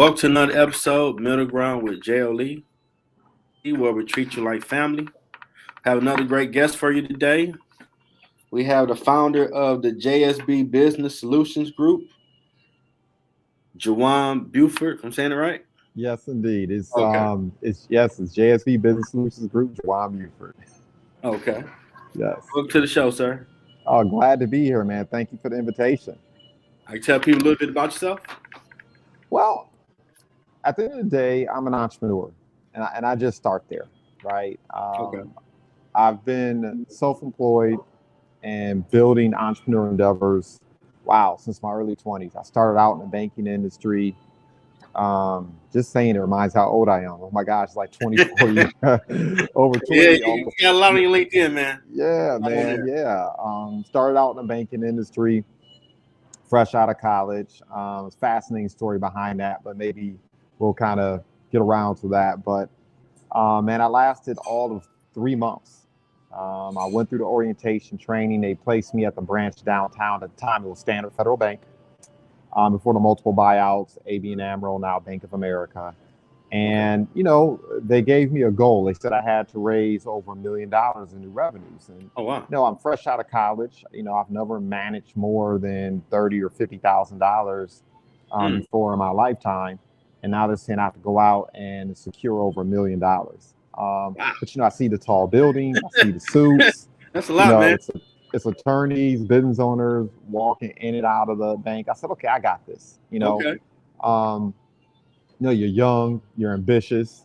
Welcome to another episode, Middle Ground with JLE, where we treat you like family. Have another great guest for you today. We have the founder of the JSB Business Solutions Group, JuJuan Buford. I'm saying it right? Yes, indeed. Okay. It's JSV Business Solutions Group, JuJuan Buford. Okay. Yes. Welcome to the show, sir. Oh, glad to be here, man. Thank you for the invitation. I can tell people a little bit about yourself. Well, at the end of the day, I'm an entrepreneur, and I just start there, right? Okay. I've been self-employed and building entrepreneur endeavors. Wow, since my early 20s. I started out in the banking industry. Just saying it reminds how old I am. Oh my gosh, it's like 24 years, over Yeah, 20, you almost. got a lot on your LinkedIn, man. Yeah, A lot on man. there. Yeah. Started out in the banking industry, fresh out of college. It's a fascinating story behind that, but maybe we'll kind of get around to that. But man, I lasted all of 3 months. I went through the orientation training. They placed me at the branch downtown. At the time, it was Standard Federal Bank. Before the multiple buyouts, AB and AMRO, now Bank of America. Okay. And, they gave me a goal. They said I had to raise over $1 million in new revenues. And, Oh, wow. I'm fresh out of college. I've never managed more than 30 or $50,000 Mm. before in my lifetime. And now they're saying I have to go out and secure over $1 million. Wow. But, I see the tall buildings, I see the suits, That's a you lot, know, man. it's, it's attorneys, business owners walking in and out of the bank. I said, okay, I got this, Okay. um, you're young, you're ambitious.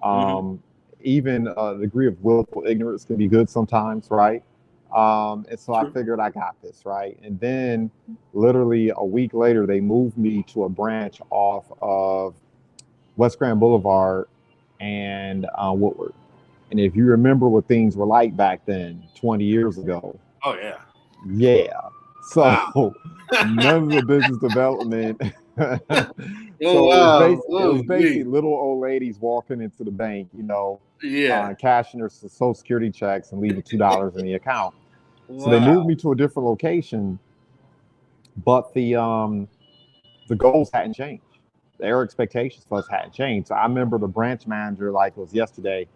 Hmm. Um, even a degree of willful ignorance can be good sometimes, right? And so I True. figured I got this, right? And then literally a week later, they moved me to a branch off of West Grand Boulevard and Woodward. And if you remember what things were like back then, 20 years ago, Oh, yeah. yeah. Wow. So none of the business development. Oh, So wow. it Oh, was basically gee. little old ladies walking into the bank, Yeah. cashing their Social Security checks and leaving $2 in the account. So they moved Wow. me to a different location, but the goals hadn't changed. Their expectations for us hadn't changed. So I remember the branch manager, like it was yesterday.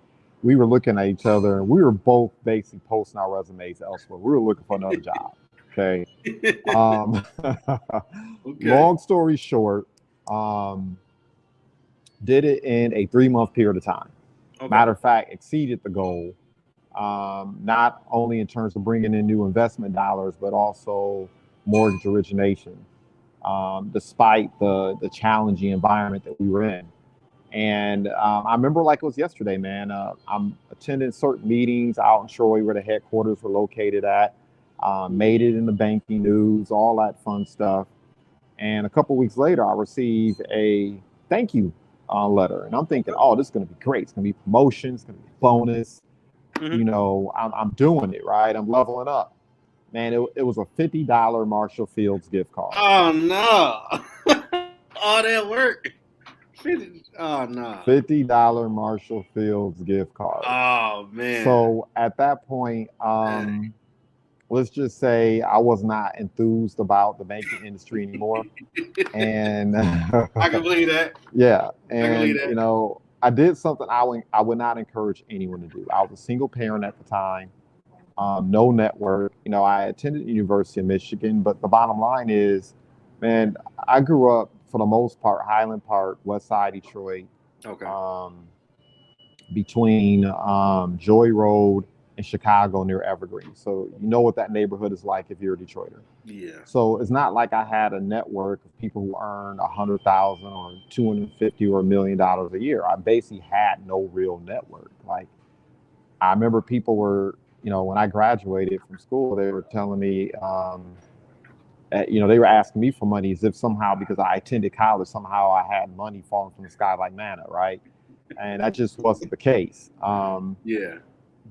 We were looking at each other, and we were both basically posting our resumes elsewhere. We were looking for another job. Okay. Um, Okay. long story short, um, did it in a 3 month period of time. Okay. Matter of fact, exceeded the goal, not only in terms of bringing in new investment dollars, but also mortgage origination, despite the challenging environment that we were in. And I remember like it was yesterday, man. I'm attending certain meetings out in Troy where the headquarters were located at. Made it in the banking news, all that fun stuff. And a couple weeks later, I received a thank you letter. And I'm thinking, Okay. oh, this is going to be great. It's going to be promotion. It's going to be bonus. Hmm. I'm doing it, right? I'm leveling up. Man, it was a $50 Marshall Fields gift card. Oh no! All that work. 50. Oh no! $50 Marshall Fields gift card. Oh man. So at that point, Dang. let's just say I was not enthused about the banking industry anymore. And I can believe that. yeah, I can believe and that. I did something I would not encourage anyone to do. I was a single parent at the time, no network. I attended the University of Michigan, but the bottom line is, man, I grew up for the most part Highland Park, West Side Detroit, Okay. um, between Joy Road and Chicago near Evergreen. So you know what that neighborhood is like if you're a Detroiter. Yeah. So it's not like I had a network of people who earned 100,000 or 250 or $1 million a year. I basically had no real network. Like I remember people were, when I graduated from school, they were telling me, they were asking me for money as if somehow because I attended college, somehow I had money falling from the sky like manna, right? And that just wasn't the case. Yeah.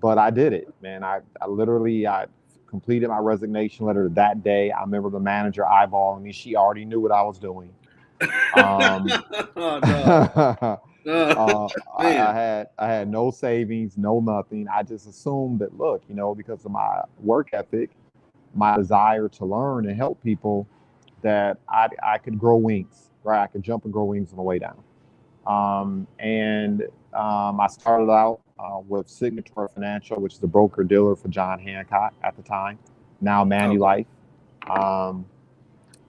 But I did it, man. I literally I completed my resignation letter that day. I remember the manager eyeballing me. She already knew what I was doing. Um, Oh no. uh, Oh, I man. had no savings, no nothing. I just assumed that look, because of my work ethic, my desire to learn and help people, that I could grow wings. right? I could jump and grow wings on the way down. I started out with Signature Financial, which is the broker dealer for John Hancock at the time, now Manulife.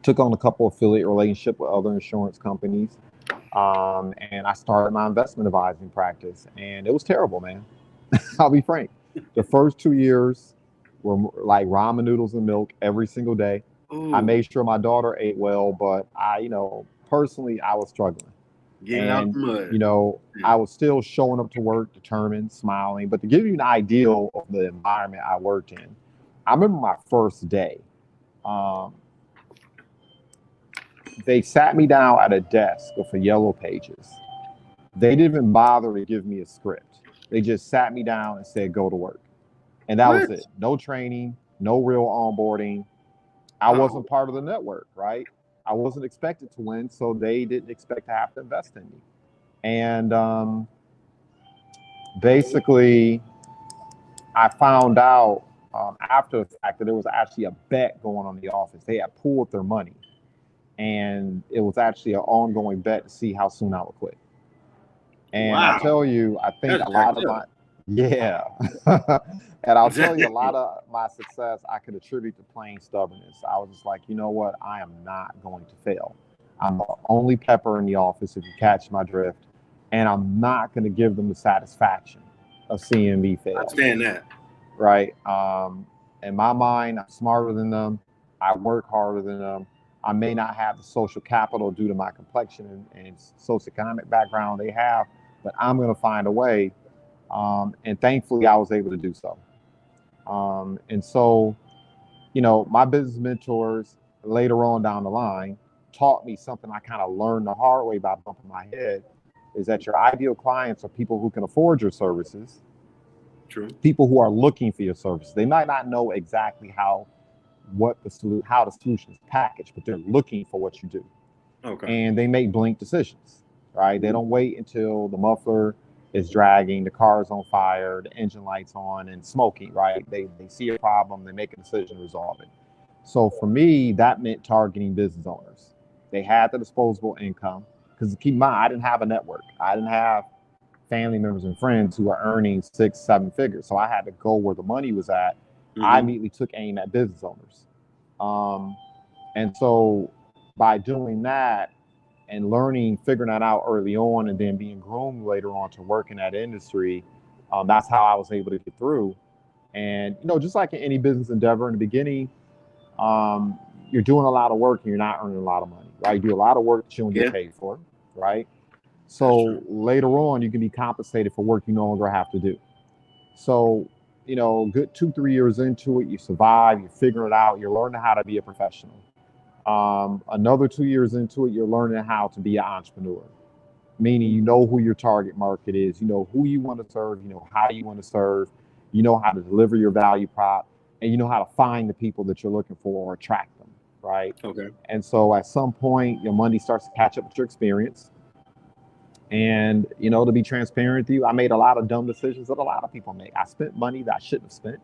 Took on a couple affiliate relationships with other insurance companies. And I started my investment advising practice, and it was terrible, man. I'll be frank. The first 2 years were like ramen noodles and milk every single day. Ooh. I made sure my daughter ate well, but personally, I was struggling. Getting out And, the mud. I was still showing up to work, determined, smiling. But to give you an idea of the environment I worked in, I remember my first day. They sat me down at a desk with a yellow pages. They didn't even bother to give me a script. They just sat me down and said, go to work. And that was it. No training, no real onboarding. I wasn't part of the network, right? I wasn't expected to win, so they didn't expect to have to invest in me. And basically, I found out after the fact that there was actually a bet going on in the office. They had pooled their money. And it was actually an ongoing bet to see how soon I would quit. And I tell you, I think a lot of my, and I'll tell you, a lot of my success I could attribute to plain stubbornness. I was just like, you know what? I am not going to fail. I'm the only pepper in the office, if you catch my drift. And I'm not going to give them the satisfaction of seeing me fail. I understand that. Right. In my mind, I'm smarter than them. I work harder than them. I may not have the social capital due to my complexion and socioeconomic background they have, but I'm going to find a way. And thankfully, I was able to do so. And so, my business mentors later on down the line taught me something I kind of learned the hard way by bumping my head, is that your ideal clients are people who can afford your services. True. People who are looking for your services. They might not know exactly how the solution is packaged, but they're looking for what you do. Okay. And they make blink decisions, right? Mm-hmm. They don't wait until the muffler is dragging, the car is on fire, the engine light's on and smoking, right? They see a problem, they make a decision to resolve it. So for me, that meant targeting business owners. They had the disposable income, because keep in mind, I didn't have a network. I didn't have family members and friends who are earning 6-7 figures. So I had to go where the money was at. Mm-hmm. I immediately took aim at business owners. And so by doing that and figuring that out early on, and then being groomed later on to work in that industry, that's how I was able to get through. And, just like in any business endeavor in the beginning, you're doing a lot of work and you're not earning a lot of money, right? You do a lot of work that you don't get paid for, right? So later on, you can be compensated for work you no longer have to do. So, good 2-3 years into it, you survive, you figure it out, you're learning how to be a professional. Another 2 years into it, you're learning how to be an entrepreneur, meaning you know who your target market is, you know who you want to serve, you know how you want to serve, you know how to deliver your value prop, and you know how to find the people that you're looking for or attract them, right? Okay. And so at some point, your money starts to catch up with your experience. And, to be transparent with you, I made a lot of dumb decisions that a lot of people make. I spent money that I shouldn't have spent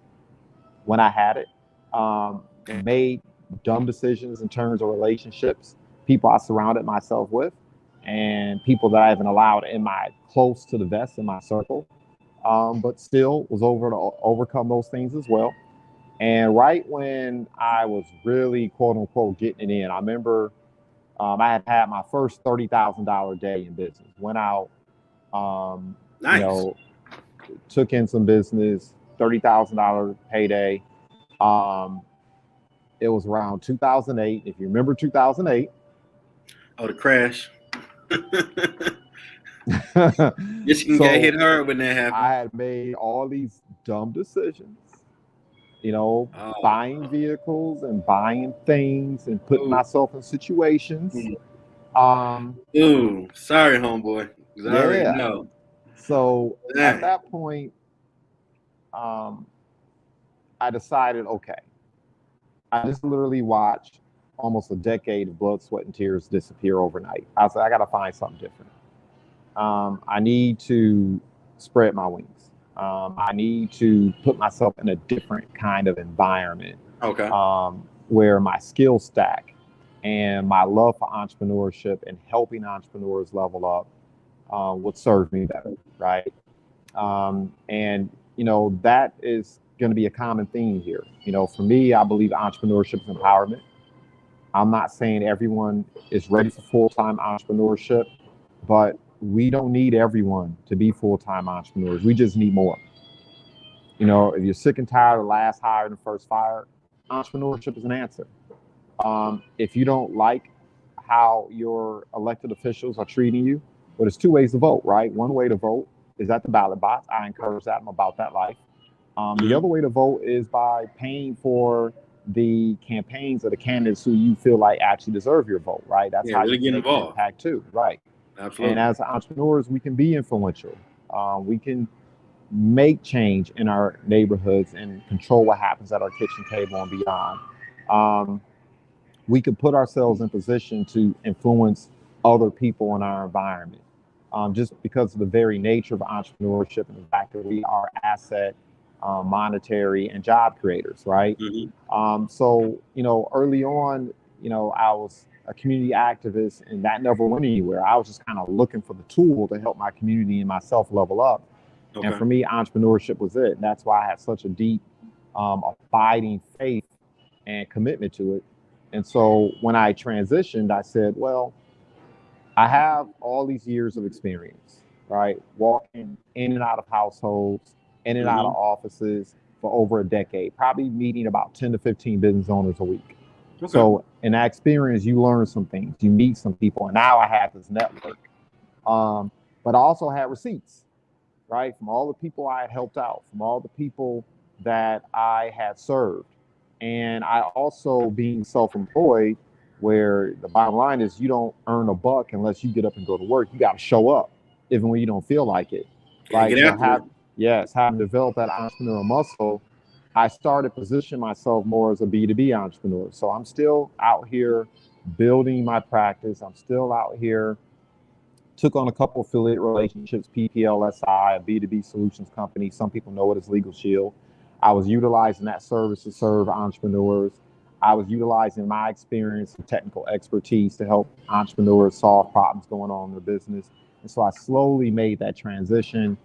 when I had it. And made dumb decisions in terms of relationships, people I surrounded myself with, and people that I haven't allowed close to the vest in my circle. But still was able to overcome those things as well. And right when I was really, quote unquote, getting it in, I remember I had my first $30,000 day in business. Went out, nice. Took in some business, $30,000 payday. It was around 2008. If you remember 2008. Oh, the crash. Michigan got hit hard when that happened. I had made all these dumb decisions. Buying vehicles and buying things and putting myself in situations. Sorry, homeboy. I already know. So at that point, I decided, okay, I just literally watched almost a decade of blood, sweat, and tears disappear overnight. I was like, I got to find something different. I need to spread my wings. I need to put myself in a different kind of environment. Okay. Where my skill stack and my love for entrepreneurship and helping entrepreneurs level up would serve me better, right? And that is going to be a common theme here. For me, I believe entrepreneurship is empowerment. I'm not saying everyone is ready for full-time entrepreneurship, but we don't need everyone to be full-time entrepreneurs. We just need more. If you're sick and tired of last hired and first fired, entrepreneurship is an answer. If you don't like how your elected officials are treating you, well, there's two ways to vote, right? One way to vote is at the ballot box. I encourage that. I'm about that life. The other way to vote is by paying for the campaigns of the candidates who you feel like actually deserve your vote, right? That's how really you get make an involved. impact too, right? Absolutely. And as entrepreneurs, we can be influential. We can make change in our neighborhoods and control what happens at our kitchen table and beyond. We can put ourselves in position to influence other people in our environment, just because of the very nature of entrepreneurship and the fact that we are asset, monetary, and job creators, right? So, early on, I was a community activist, and that never went anywhere. I was just kind of looking for the tool to help my community and myself level up. Okay. And for me, entrepreneurship was it. And that's why I had such a deep, abiding faith and commitment to it. And so when I transitioned, I said, well, I have all these years of experience, right? Walking in and out of households, in and out of offices for over a decade, probably meeting about 10 to 15 business owners a week. Okay. So in that experience, you learn some things, you meet some people, and now I have this network. But I also had receipts, right? From all the people I had helped out, from all the people that I had served. And I also, being self-employed, where the bottom line is you don't earn a buck unless you get up and go to work. You got to show up even when you don't feel like it. Like, having developed that entrepreneurial muscle, I started positioning myself more as a B2B entrepreneur. So I'm still out here building my practice. I'm still out here, took on a couple affiliate relationships, PPLSI, a B2B solutions company. Some people know it as Legal Shield. I was utilizing that service to serve entrepreneurs. I was utilizing my experience and technical expertise to help entrepreneurs solve problems going on in their business. And so I slowly made that transition,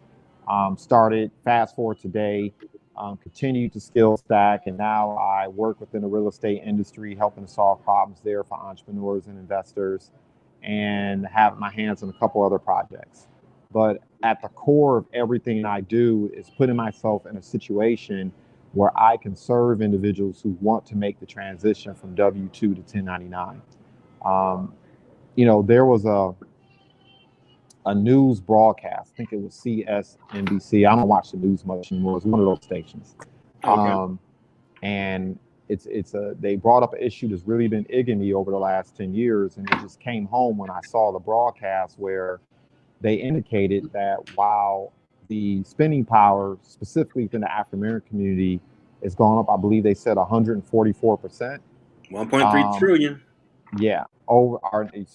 started fast forward today, continued to skill stack. And now I work within the real estate industry, helping to solve problems there for entrepreneurs and investors, and have my hands on a couple other projects. But at the core of everything I do is putting myself in a situation where I can serve individuals who want to make the transition from W-2 to 1099. There was a news broadcast. I think it was CSNBC. I don't watch the news much anymore. It's one of those stations. Okay. And they brought up an issue that's really been egging me over the last 10 years. And it just came home when I saw the broadcast where they indicated that while the spending power, specifically within the African-American community, has gone up, I believe they said 144%. 1.3 trillion. Yeah. So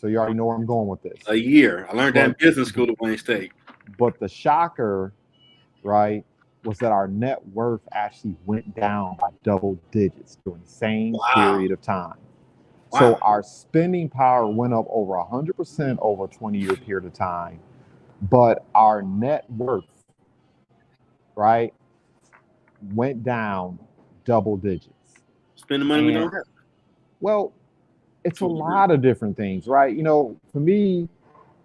you already know where I'm going with this. A year. I learned that in business school at Wayne State. But the shocker, right, was that our net worth actually went down by double digits during the same period of time. Wow. So our spending power went up over 100% over a 20-year period of time. But our net worth, right, went down double digits. Spending money we don't have. Well, it's a lot of different things, right? For me,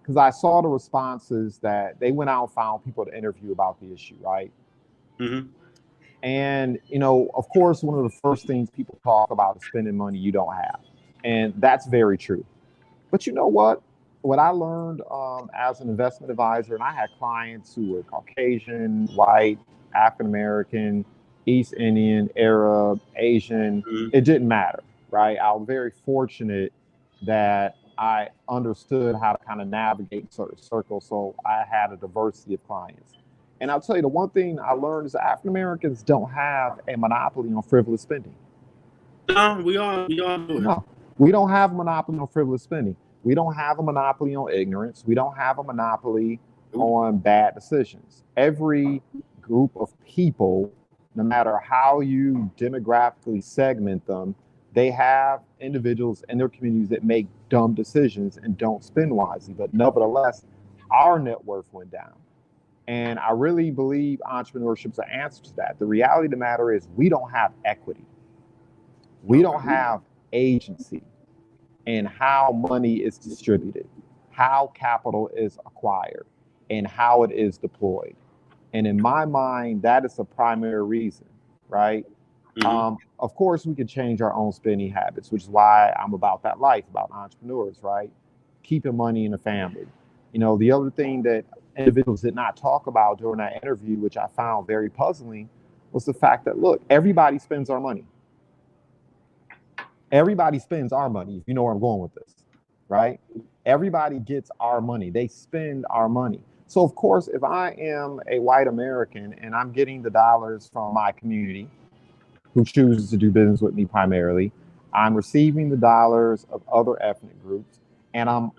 because I saw the responses that they went out and found people to interview about the issue, right? Mm-hmm. And, of course, one of the first things people talk about is spending money you don't have. And that's very true. But you know what? What I learned as an investment advisor, and I had clients who were Caucasian, white, African-American, East Indian, Arab, Asian, it didn't matter, right? I was very fortunate that I understood how to kind of navigate certain circles. So I had a diversity of clients. And I'll tell you, the one thing I learned is that African-Americans don't have a monopoly on frivolous spending. No, we all do it. No, we don't have a monopoly on frivolous spending. We don't have a monopoly on ignorance. We don't have a monopoly on bad decisions. Every group of people, no matter how you demographically segment them, They have individuals in their communities that make dumb decisions and don't spend wisely. But nevertheless, our net worth went down. And I really believe entrepreneurship is an answer to that. The reality of the matter is we don't have equity. We don't have agency in how money is distributed, how capital is acquired, and how it is deployed. And in my mind, that is the primary reason, right? Of course, we can change our own spending habits, which is why I'm about that life, about entrepreneurs, right? Keeping money in the family. You know, the other thing that individuals did not talk about during that interview, which I found very puzzling, was the fact that, look, everybody spends our money. Everybody spends our money, if you know where I'm going with this, right? Everybody gets our money. They spend our money. So, of course, if I am a white American and I'm getting the dollars from my community, who chooses to do business with me primarily, I'm receiving the dollars of other ethnic groups, and I'm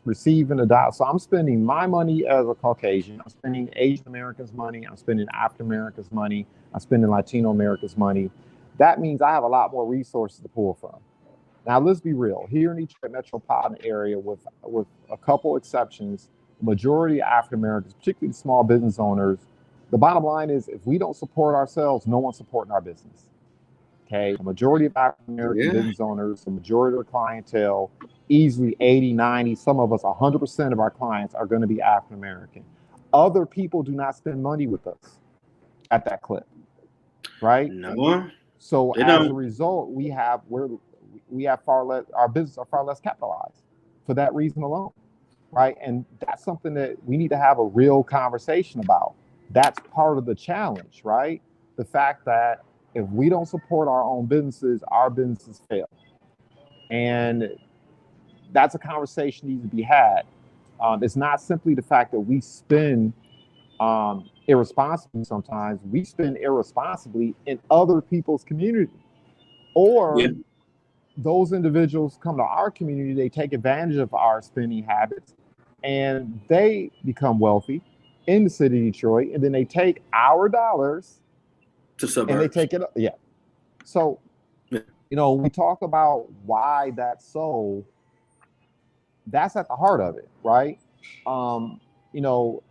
receiving the dollars. So I'm spending my money as a Caucasian. I'm spending Asian Americans' money. I'm spending African Americans' money. I'm spending Latino Americans' money. That means I have a lot more resources to pull from. Now, let's be real. Here in the Detroit metropolitan area, with a couple exceptions, the majority of African Americans, particularly small business owners, the bottom line is if we don't support ourselves, no one's supporting our business. Okay, the majority of African American business owners, the majority of the clientele, easily 80, 90, some of us, 100% of our clients are going to be African American. Other people do not spend money with us at that clip, right? No. So as a result, we have far less, our business are far less capitalized for that reason alone, right? And that's something that we need to have a real conversation about. That's part of the challenge, right? The fact that if we don't support our own businesses, our businesses fail. And that's a conversation that needs to be had. It's not simply the fact that we spend irresponsibly sometimes. We spend irresponsibly in other people's community. Or those individuals come to our community, they take advantage of our spending habits, and they become wealthy in the city of Detroit, and then they take our dollars to suburbs. And they take it. Yeah. So, you know, we talk about why that's so. That's at the heart of it, right? You know,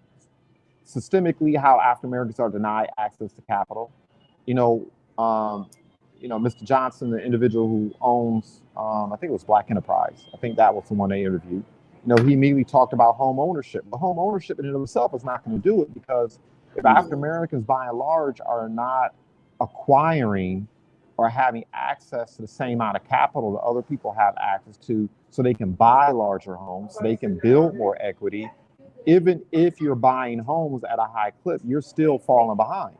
systemically, how African Americans are denied access to capital. You know, Mr. Johnson, the individual who owns, I think it was Black Enterprise. I think that was the one they interviewed. You know, he immediately talked about home ownership. But home ownership in and of itself is not going to do it, because if African Americans, by and large, are not acquiring or having access to the same amount of capital that other people have access to, so they can buy larger homes, so they can build more equity, even if you're buying homes at a high clip, you're still falling behind.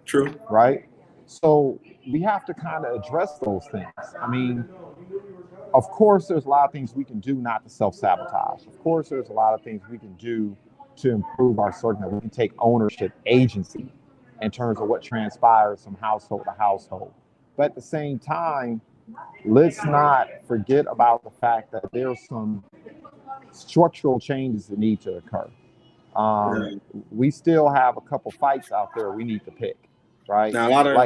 True. Right? So we have to kind of address those things. I mean, of course, there's a lot of things we can do not to self-sabotage. Of course, there's a lot of things we can do to improve our circumstance. We can take ownership, agency in terms of what transpires from household to household. But at the same time, let's not forget about the fact that there's some structural changes that need to occur. We still have a couple fights out there we need to pick, right? Now, a lot of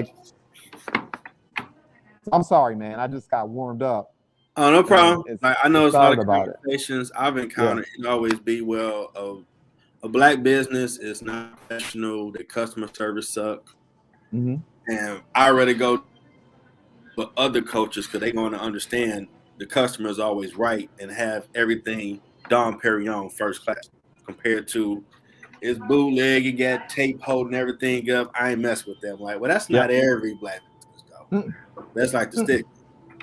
I'm sorry, man. I just got warmed up. Oh, no problem. I know it's a lot of conversations I've encountered. Yeah. It always be, well, a black business is not professional. The customer service suck. Mm-hmm. And I already go for other coaches because they're going to understand the customer is always right and have everything Dom Perignon first class, compared to it's bootleg, you got tape holding everything up. I ain't mess with them. Like, well, that's not every black business, though. Mm-hmm. That's like the stick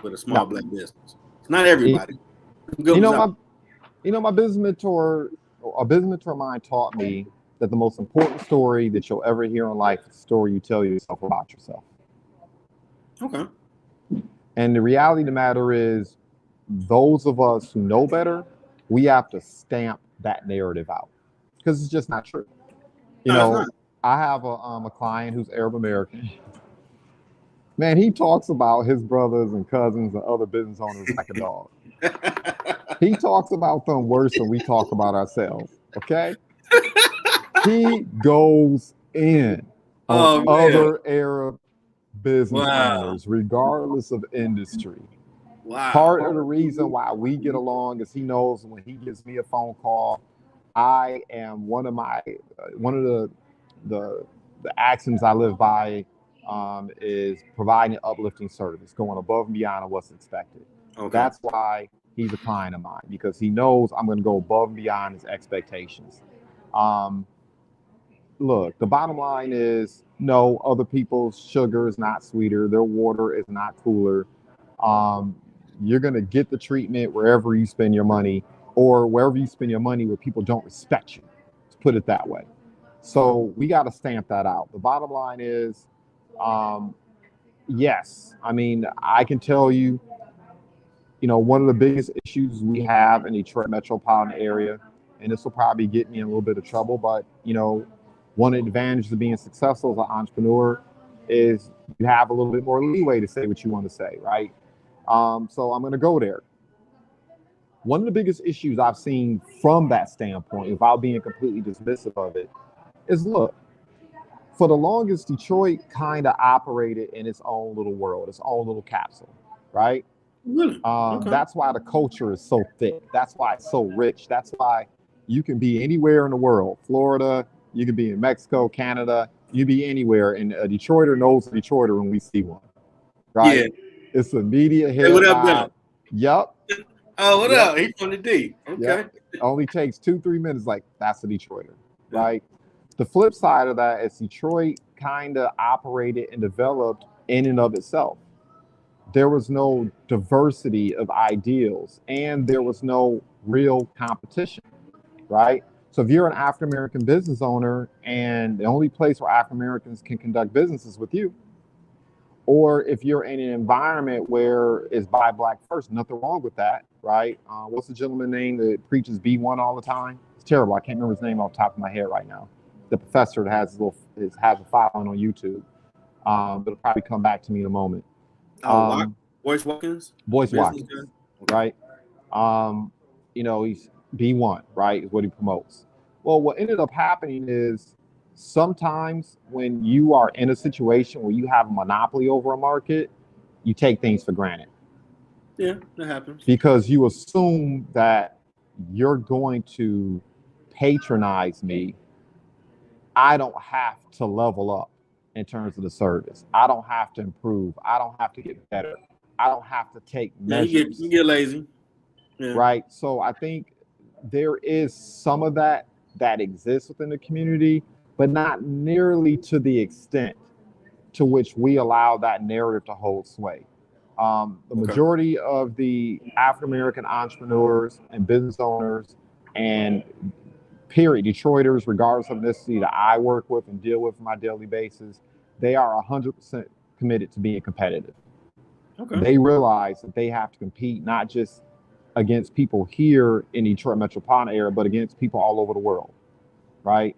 with a small black business. It's not everybody. My business mentor, a business mentor of mine taught me that the most important story that you'll ever hear in life is the story you tell yourself about yourself. Okay. And the reality of the matter is, those of us who know better, we have to stamp that narrative out, because it's just not true. I have a client who's Arab American. Man, he talks about his brothers and cousins and other business owners like a dog. He talks about them worse than we talk about ourselves. Okay? He goes in on other Arab business Wow. owners, regardless of industry. Wow. Part of the reason why we get along is he knows when he gives me a phone call, I am one of the axioms I live by is providing uplifting service, going above and beyond what's expected. Okay. That's why he's a client of mine, because he knows I'm going to go above and beyond his expectations. Look, the bottom line is no, other people's sugar is not sweeter. Their water is not cooler. You're going to get the treatment wherever you spend your money, or wherever you spend your money where people don't respect you, to put it that way. So we got to stamp that out. The bottom line is, yes, I mean, I can tell you, one of the biggest issues we have in the Detroit metropolitan area, and this will probably get me in a little bit of trouble, but, one of the advantages of being successful as an entrepreneur is you have a little bit more leeway to say what you want to say, right? So I'm going to go there. One of the biggest issues I've seen from that standpoint, without being completely dismissive of it, is look, for the longest, Detroit kind of operated in its own little world, its own little capsule, right? Really? Okay. That's why the culture is so thick. That's why it's so rich. That's why you can be anywhere in the world, Florida, you can be in Mexico, Canada, you be anywhere, and a Detroiter knows a Detroiter when we see one, right? Yeah. It's immediate Hey, what up, head Bill? nod. Yep. Oh, what Yep. up? He's from the D. Okay. Yep. Only takes 2-3 minutes. Like, that's a Detroiter, right? The flip side of that is Detroit kind of operated and developed in and of itself. There was no diversity of ideals, and there was no real competition, right? So if you're an African-American business owner and the only place where African-Americans can conduct business is with you, or if you're in an environment where it's buy black first, nothing wrong with that, right? What's the gentleman name that preaches B1 all the time? It's terrible. I can't remember his name off the top of my head right now. The professor that has a following on YouTube. But it'll probably come back to me in a moment. Boyce Watkins? Boyce Watkins, right? He's B1, right, is what he promotes. Well, what ended up happening is sometimes when you are in a situation where you have a monopoly over a market, you take things for granted. Yeah, that happens. Because you assume that you're going to patronize me. I don't have to level up in terms of the service. I don't have to improve. I don't have to get better. I don't have to take measures. You get lazy. Yeah. Right. So I think there is some of that exists within the community, but not nearly to the extent to which we allow that narrative to hold sway. The majority of the African-American entrepreneurs and business owners and period, Detroiters, regardless of ethnicity, that I work with and deal with on my daily basis, they are 100% committed to being competitive. Okay. They realize that they have to compete not just against people here in the Detroit metropolitan area, but against people all over the world, right?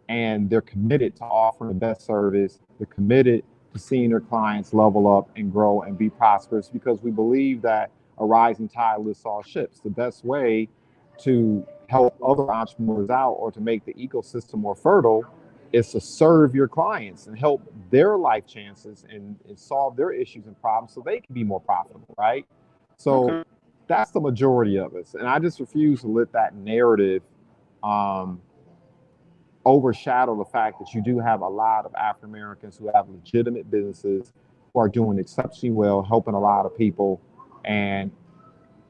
And they're committed to offering the best service. They're committed to seeing their clients level up and grow and be prosperous, because we believe that a rising tide lifts all ships. The best way to help other entrepreneurs out or to make the ecosystem more fertile is to serve your clients and help their life chances and solve their issues and problems so they can be more profitable, right? So that's the majority of us. And I just refuse to let that narrative overshadow the fact that you do have a lot of African Americans who have legitimate businesses, who are doing exceptionally well, helping a lot of people. And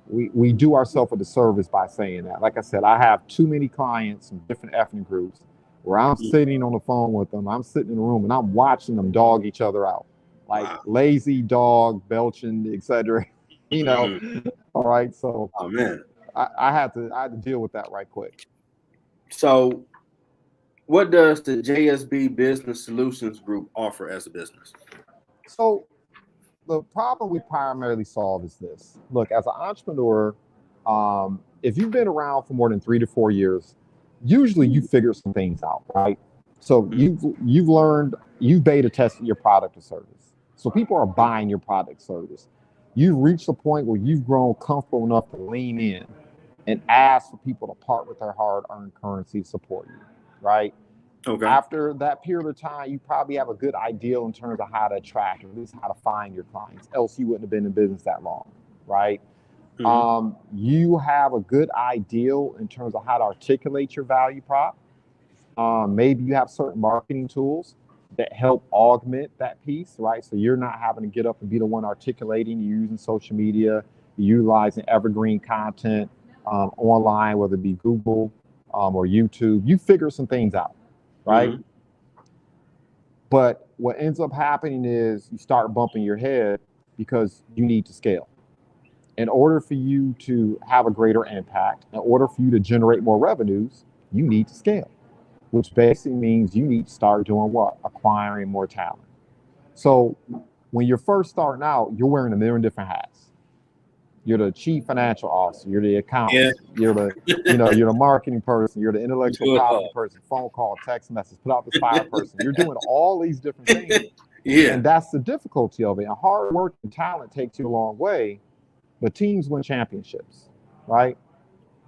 we do ourselves a disservice by saying that. Like I said, I have too many clients from different ethnic groups where I'm sitting on the phone with them, I'm sitting in the room and I'm watching them dog each other out. Like lazy dog, belching, etc. All right. So I had to deal with that right quick. So what does the JSB Business Solutions Group offer as a business? So the problem we primarily solve is this. Look, as an entrepreneur, if you've been around for more than 3 to 4 years, usually you figure some things out, right? So you've learned, you've beta tested your product or service. So people are buying your product service. You've reached a point where you've grown comfortable enough to lean in and ask for people to part with their hard-earned currency to support you, right? Okay. After that period of time, you probably have a good idea in terms of how to attract, or at least how to find your clients. Else you wouldn't have been in business that long, right? You have a good ideal in terms of how to articulate your value prop. Maybe you have certain marketing tools that help augment that piece, right? So you're not having to get up and be the one articulating. You're using social media, you're utilizing evergreen content online, whether it be Google or YouTube. You figure some things out, right? But what ends up happening is you start bumping your head because you need to scale. In order for you to have a greater impact, in order for you to generate more revenues, you need to scale, which basically means you need to start doing what? Acquiring more talent. So when you're first starting out, you're wearing a million different hats. You're the chief financial officer, you're the accountant, you're the, you're the marketing person, you're the intellectual property person, phone call, text message, put out the fire person. You're doing all these different things. And that's the difficulty of it. And hard work and talent takes you a long way, but teams win championships, right?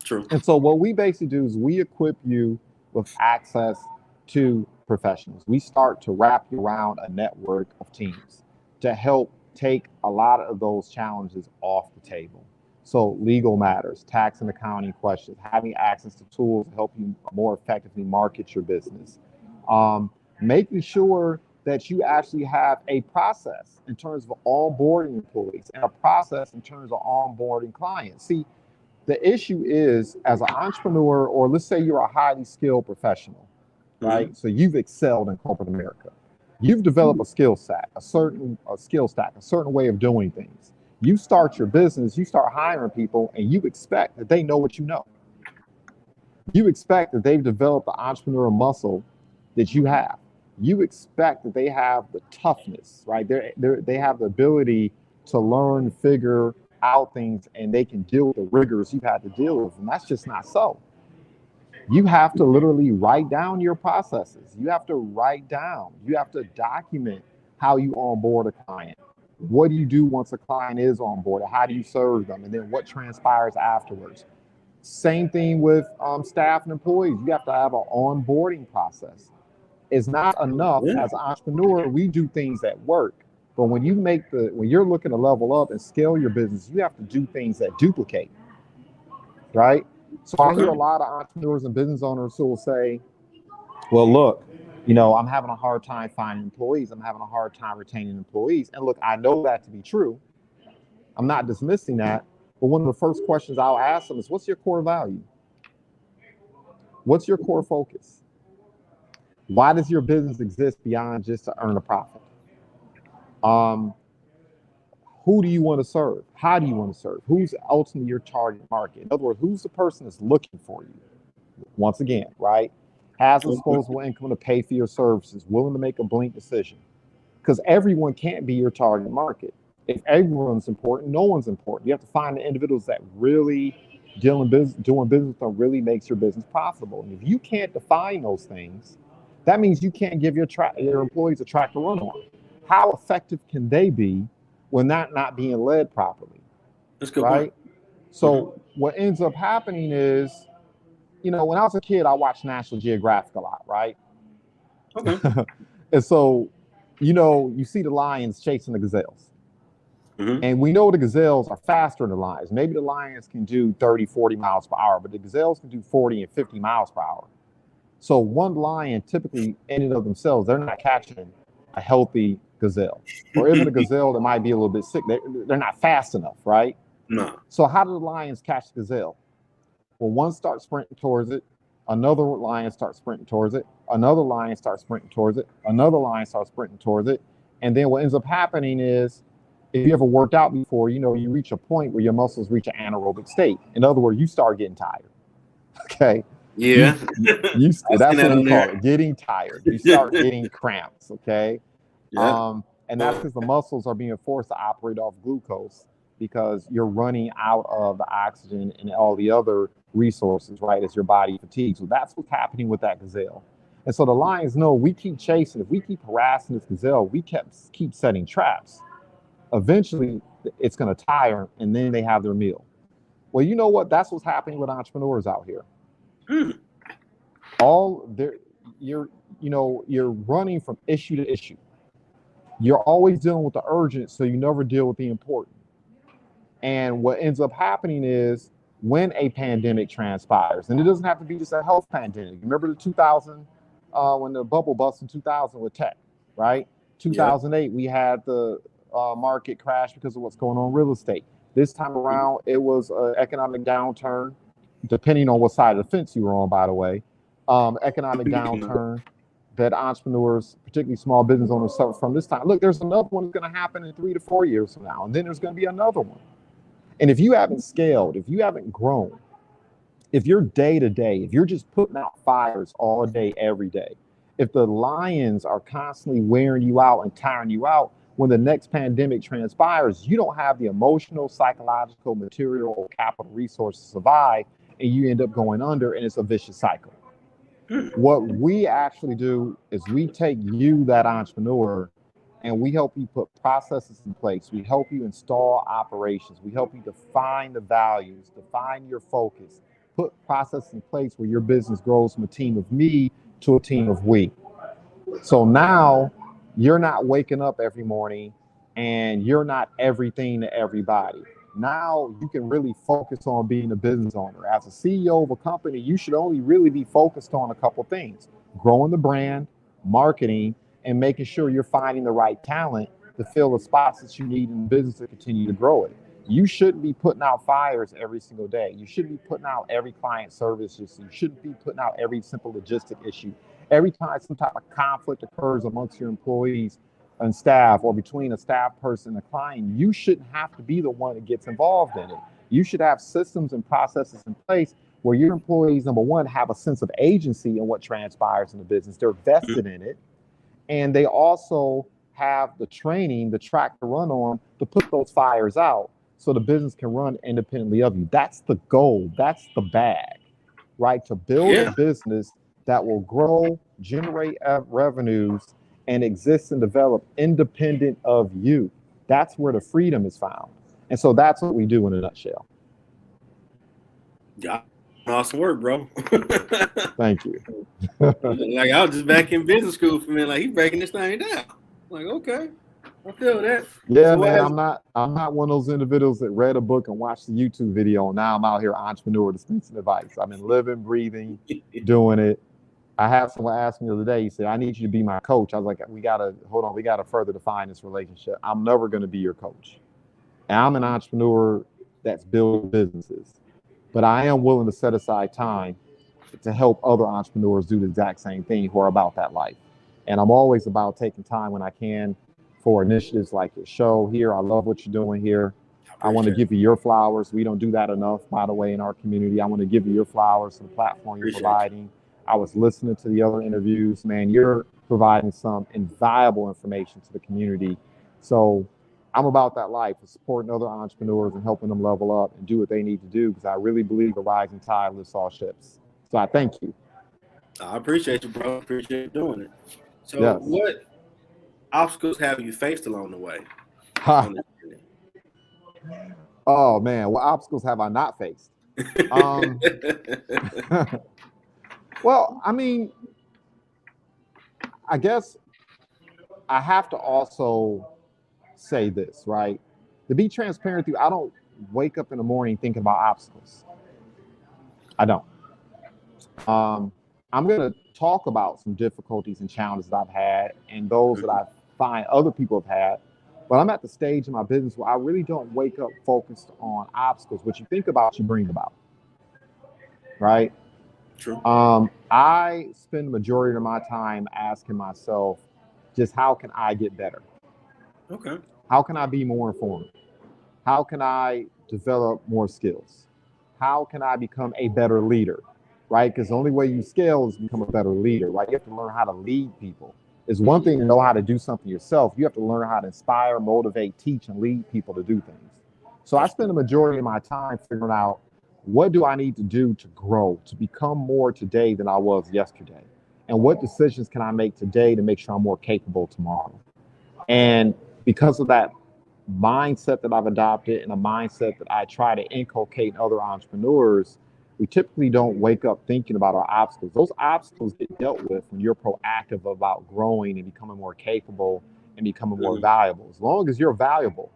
True. And so what we basically do is we equip you with access to professionals. We start to wrap you around a network of teams to help take a lot of those challenges off the table. So legal matters, tax and accounting questions, having access to tools to help you more effectively market your business, making sure that you actually have a process in terms of onboarding employees and a process in terms of onboarding clients. See, the issue is, as an entrepreneur, or let's say you're a highly skilled professional, right? So you've excelled in corporate America. You've developed a skill stack, a certain way of doing things. You start your business, you start hiring people, and you expect that they know what you know. You expect that they've developed the entrepreneurial muscle that you have. You expect that they have the toughness, right? They have the ability to learn, figure out things, and they can deal with the rigors you've had to deal with. And that's just not so. You have to literally write down your processes. You have to document how you onboard a client. What do you do once a client is on board? How do you serve them? And then what transpires afterwards? Same thing with staff and employees. You have to have an onboarding process. It's not enough as an entrepreneur, we do things that work. But when you're looking to level up and scale your business, you have to do things that duplicate, right? So I hear a lot of entrepreneurs and business owners who will say, well, look, I'm having a hard time finding employees. I'm having a hard time retaining employees. And look, I know that to be true. I'm not dismissing that. But one of the first questions I'll ask them is, what's your core value? What's your core focus? Why does your business exist beyond just to earn a profit? Who do you want to serve? How do you want to serve? Who's ultimately your target market? In other words, who's the person that's looking for you? Once again, right? Has disposable income to pay for your services, willing to make a blink decision. Because everyone can't be your target market. If everyone's important, no one's important. You have to find the individuals that really doing business that really makes your business profitable. And if you can't define those things, that means you can't give your employees a track to run on. How effective can they be when not being led properly? That's good, right? So what ends up happening is, when I was a kid, I watched National Geographic a lot, right? Okay. And so, you see the lions chasing the gazelles. And we know the gazelles are faster than the lions. Maybe the lions can do 30, 40 miles per hour, but the gazelles can do 40 and 50 miles per hour. So one lion typically, in and of themselves, they're not catching a healthy gazelle. Or even a gazelle that might be a little bit sick. They're not fast enough, right? No. So how do the lions catch the gazelle? Well, one starts sprinting towards it. Another lion starts sprinting towards it. Another lion starts sprinting towards it. Another lion starts sprinting towards it. And then what ends up happening is, if you ever worked out before, you reach a point where your muscles reach an anaerobic state. In other words, you start getting tired. Okay. Yeah. That's what we call it, getting tired. You start getting cramps. Okay. Yeah. And that's because the muscles are being forced to operate off glucose because you're running out of the oxygen and all the other resources, right, as your body fatigues. So that's what's happening with that gazelle. And so the lions know we keep chasing. If we keep harassing this gazelle, we keep setting traps. Eventually, it's going to tire, and then they have their meal. Well, you know what? That's what's happening with entrepreneurs out here. you're running from issue to issue. You're always dealing with the urgent, so you never deal with the important. And what ends up happening is when a pandemic transpires, and it doesn't have to be just a health pandemic. Remember the 2000, when the bubble bust in 2000 with tech, right? 2008, we had the market crash because of what's going on in real estate. This time around, it was an economic downturn, depending on what side of the fence you were on, by the way. Economic downturn that entrepreneurs, particularly small business owners, suffer from this time. Look, there's another one that's going to happen in 3 to 4 years from now, and then there's going to be another one. And if you haven't scaled, if you haven't grown, if you're day to day, if you're just putting out fires all day, every day, if the lions are constantly wearing you out and tiring you out, when the next pandemic transpires, you don't have the emotional, psychological, material, or capital resources to survive, and you end up going under, and it's a vicious cycle. What we actually do is we take you, that entrepreneur, and we help you put processes in place. We help you install operations. We help you define the values, define your focus, put processes in place where your business grows from a team of me to a team of we. So now you're not waking up every morning and you're not everything to everybody. Now you can really focus on being a business owner. As a CEO of a company, you should only really be focused on a couple things: growing the brand, marketing, and making sure you're finding the right talent to fill the spots that you need in the business to continue to grow it. You shouldn't be putting out fires every single day. You shouldn't be putting out every client service issue. You shouldn't be putting out every simple logistic issue. Every time some type of conflict occurs amongst your employees and staff, or between a staff person and a client, you shouldn't have to be the one that gets involved in it. You should have systems and processes in place where your employees, number one, have a sense of agency in what transpires in the business. They're vested in it. And they also have the training, the track to run on to put those fires out so the business can run independently of you. That's the goal. That's the bag, right? To build a business that will grow, generate revenues, and exist and develop independent of you. That's where the freedom is found. And so that's what we do in a nutshell. Yeah. Awesome work, bro. Thank you. Like, I was just back in business school for me. Like, he's breaking this thing down. Like, okay, I feel that. Yeah, so man, I'm not one of those individuals that read a book and watched the YouTube video, and now I'm out here entrepreneur dispensing advice. I've been living, breathing, doing it. I had someone ask me the other day, he said, I need you to be my coach. I was like, we gotta further define this relationship. I'm never gonna be your coach. And I'm an entrepreneur that's building businesses, but I am willing to set aside time to help other entrepreneurs do the exact same thing who are about that life. And I'm always about taking time when I can for initiatives like your show here. I love what you're doing here. I want to give you your flowers. We don't do that enough, by the way, in our community. I want to give you your flowers for the platform you're providing. I was listening to the other interviews. Man, you're providing some invaluable information to the community. So I'm about that life of supporting other entrepreneurs and helping them level up and do what they need to do, because I really believe a rising tide lifts all ships. So I thank you. I appreciate you, bro. I appreciate you doing it. So what obstacles have you faced along the way? Oh, man. What obstacles have I not faced? Well, I mean, I guess I have to also say this, right? To be transparent with you, I don't wake up in the morning thinking about obstacles. I don't. I'm going to talk about some difficulties and challenges that I've had and those that I find other people have had. But I'm at the stage in my business where I really don't wake up focused on obstacles. What you think about, you bring about, right? True. I spend the majority of my time asking myself, just how can I get better? Okay. How can I be more informed? How can I develop more skills? How can I become a better leader, right? Because the only way you scale is become a better leader, right? You have to learn how to lead people. It's one thing to know how to do something yourself. You have to learn how to inspire, motivate, teach, and lead people to do things. So I spend the majority of my time figuring out, what do I need to do to grow, to become more today than I was yesterday? And what decisions can I make today to make sure I'm more capable tomorrow? And because of that mindset that I've adopted and a mindset that I try to inculcate in other entrepreneurs, we typically don't wake up thinking about our obstacles. Those obstacles get dealt with when you're proactive about growing and becoming more capable and becoming more valuable. As long as you're valuable,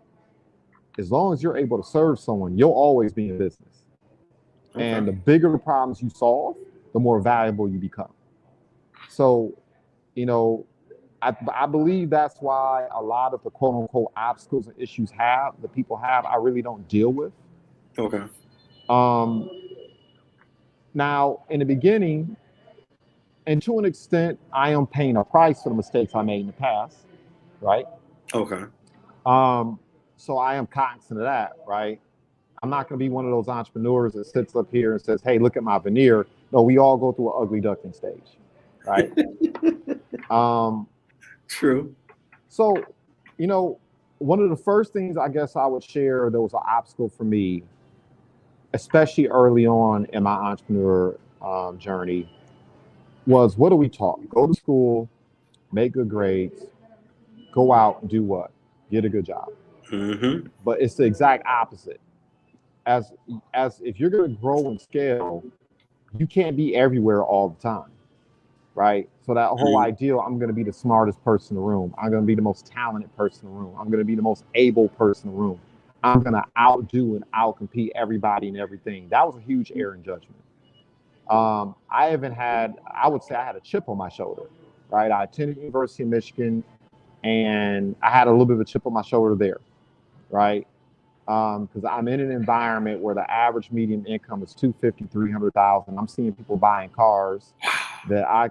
as long as you're able to serve someone, you'll always be in business. Okay. And the bigger the problems you solve, the more valuable you become. So, you know, I believe that's why a lot of the quote unquote obstacles and issues that people have, I really don't deal with. Okay. Now, in the beginning, and to an extent, I am paying a price for the mistakes I made in the past, right? Okay. So I am cognizant of that, right? I'm not going to be one of those entrepreneurs that sits up here and says, "Hey, look at my veneer." No, we all go through an ugly duckling stage, right? True. So, you know, one of the first things I guess I would share that was an obstacle for me, especially early on in my entrepreneur journey, was what are we taught? Go to school, make good grades, go out and do what? Get a good job. Mm-hmm. But it's the exact opposite. As if you're going to grow and scale, you can't be everywhere all the time, right? So that whole ideal, I'm going to be the smartest person in the room. I'm going to be the most talented person in the room. I'm going to be the most able person in the room. I'm going to outdo and outcompete everybody and everything. That was a huge error in judgment. I would say I had a chip on my shoulder, right? I attended University of Michigan and I had a little bit of a chip on my shoulder there, right? Because I'm in an environment where the average median income is 250, 300,000. I'm seeing people buying cars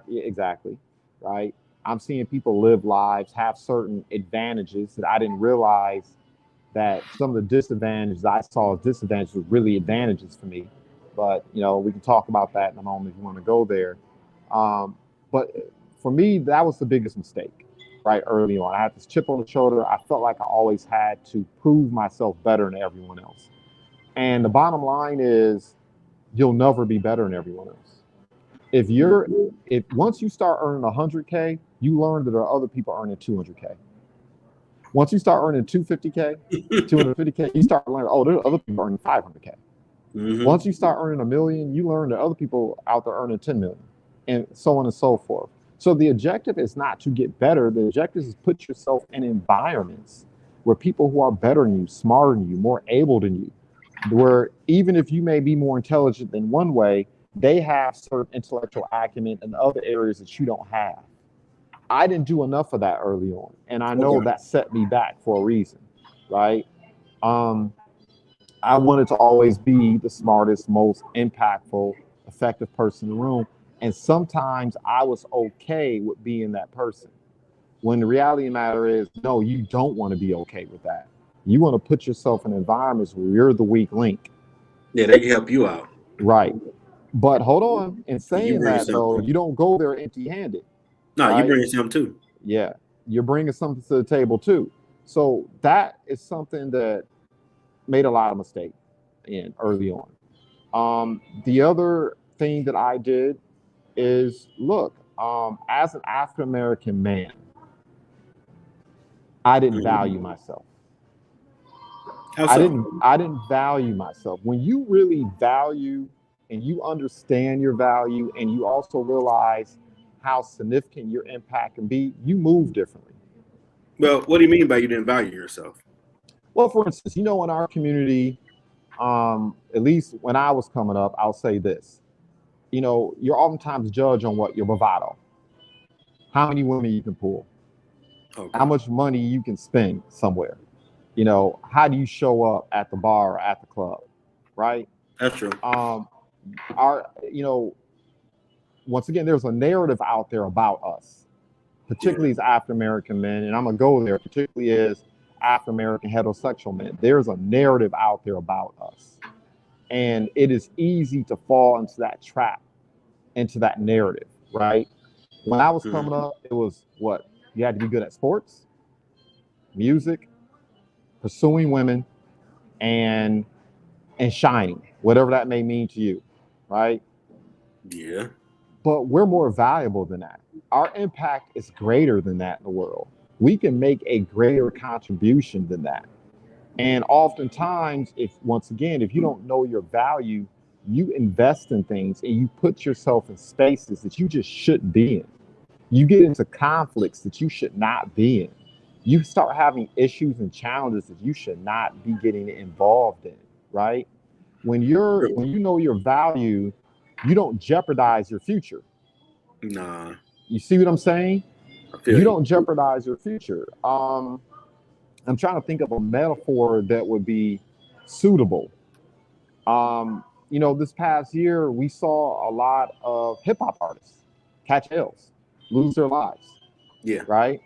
exactly, right? I'm seeing people live lives, have certain advantages that I didn't realize that some of the disadvantages I saw as disadvantages were really advantages for me. But, you know, we can talk about that in a moment if you want to go there. But for me, that was the biggest mistake, right? Early on, I had this chip on the shoulder. I felt like I always had to prove myself better than everyone else. And the bottom line is you'll never be better than everyone else. If once you start earning 100K, you learn that there are other people earning 200K. Once you start earning 250K, 250K, you start learning, oh, there are other people earning 500K. Mm-hmm. Once you start earning $1 million, you learn that other people out there earning 10 million, and so on and so forth. So the objective is not to get better. The objective is put yourself in environments where people who are better than you, smarter than you, more able than you, where even if you may be more intelligent than one way, they have certain intellectual acumen in other areas that you don't have. I didn't do enough of that early on, and I know that set me back for a reason, right? I wanted to always be the smartest, most impactful, effective person in the room. And sometimes I was okay with being that person. When the reality of the matter is, no, you don't want to be okay with that. You want to put yourself in environments where you're the weak link. Yeah, they can help you out. Right. But hold on. In saying that, though, you don't go there empty-handed. No, right? You bring something too. Yeah. You're bringing something to the table too. So that is something that made a lot of mistakes in early on. The other thing that I did is look, as an African American man, I didn't value myself. I didn't value myself. When you really value and you understand your value and you also realize how significant your impact can be, you move differently. Well, what do you mean by you didn't value yourself? Well, for instance, you know, in our community, at least when I was coming up, I'll say this. You know, you're oftentimes judged on what your bravado, how many women you can pull, how much money you can spend somewhere. You know, how do you show up at the bar or at the club, right? That's true. You know, once again, there's a narrative out there about us, particularly as African American men, and I'm gonna go there, particularly as African American heterosexual men. There's a narrative out there about us, and it is easy to fall into that trap, into that narrative, right? When I was coming up, it was what? You had to be good at sports, music, pursuing women, and shining, whatever that may mean to you, right? Yeah. But we're more valuable than that. Our impact is greater than that in the world. We can make a greater contribution than that. And oftentimes, if you don't know your value, you invest in things and you put yourself in spaces that you just shouldn't be in. You get into conflicts that you should not be in. You start having issues and challenges that you should not be getting involved in, right? When you know your value, you don't jeopardize your future. Nah, You see what I'm saying? I feel You you. don't jeopardize your future. I'm trying to think of a metaphor that would be suitable. This past year we saw a lot of hip hop artists catch L's, lose their lives, Yeah. right?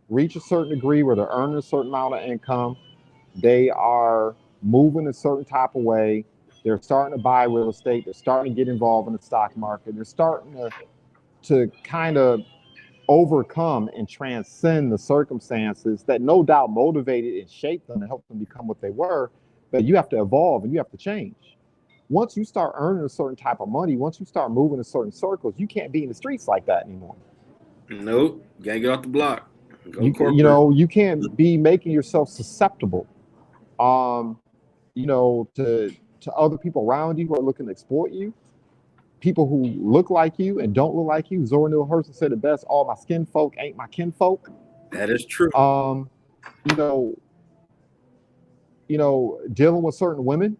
Reach a certain degree where they're earning a certain amount of income. They are moving a certain type of way. They're starting to buy real estate. They're starting to get involved in the stock market. They're starting to kind of overcome and transcend the circumstances that no doubt motivated and shaped them and helped them become what they were. But you have to evolve and you have to change. Once you start earning a certain type of money, once you start moving in certain circles, you can't be in the streets like that anymore. Nope. Gotta get off the block. Go You corporate. you can't be making yourself susceptible, um, to other people around you who are looking to exploit you. People who look like you and don't look like you. Zora Neale Hurston said it best: "All my skin folk ain't my kinfolk." That is true. Um, you know, dealing with certain women.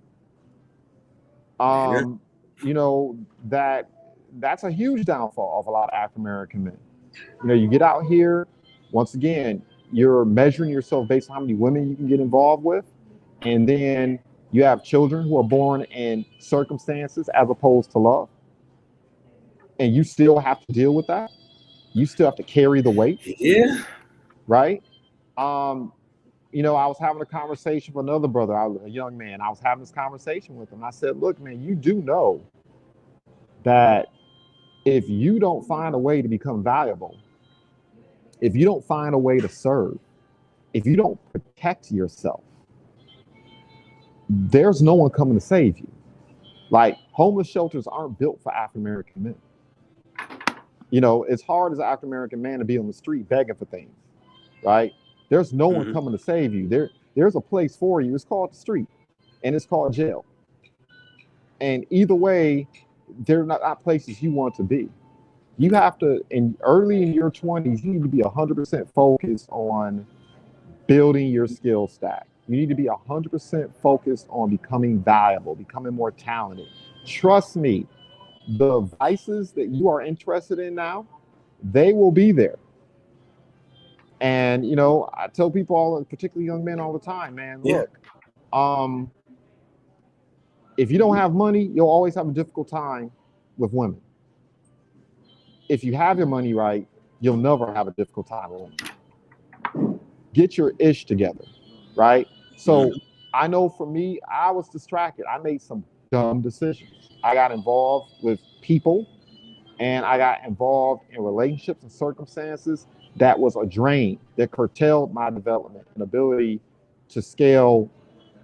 Yeah. Um, you know that that's a huge downfall of a lot of African American men. You get out here, once again, you're measuring yourself based on how many women you can get involved with, and then you have children who are born in circumstances as opposed to love, and you still have to deal with that. You still have to carry the weight, Yeah. right? Um, I was having a conversation with another brother, a young man. I was having this conversation with him. I said, "Look, man, you do know that if you don't find a way to become valuable, if you don't find a way to serve, if you don't protect yourself, there's no one coming to save you." Like, homeless shelters aren't built for African American men. It's hard as an African American man to be on the street begging for things, right? There's no one Mm-hmm. coming to save you. There's a place for you. It's called the street, and it's called jail. And either way, they're not places you want to be. You have to, early in your 20s, you need to be 100% focused on building your skill stack. You need to be 100% focused on becoming valuable, becoming more talented. Trust me, the vices that you are interested in now, they will be there. And I tell people, particularly young men, all the time, man, Yeah. look, if you don't have money, you'll always have a difficult time with women. If you have your money right, you'll never have a difficult time with women. Get your ish together, right? So I know for me, I was distracted. I made some dumb decisions. I got involved with people, and I got involved in relationships and circumstances that was a drain, that curtailed my development and ability to scale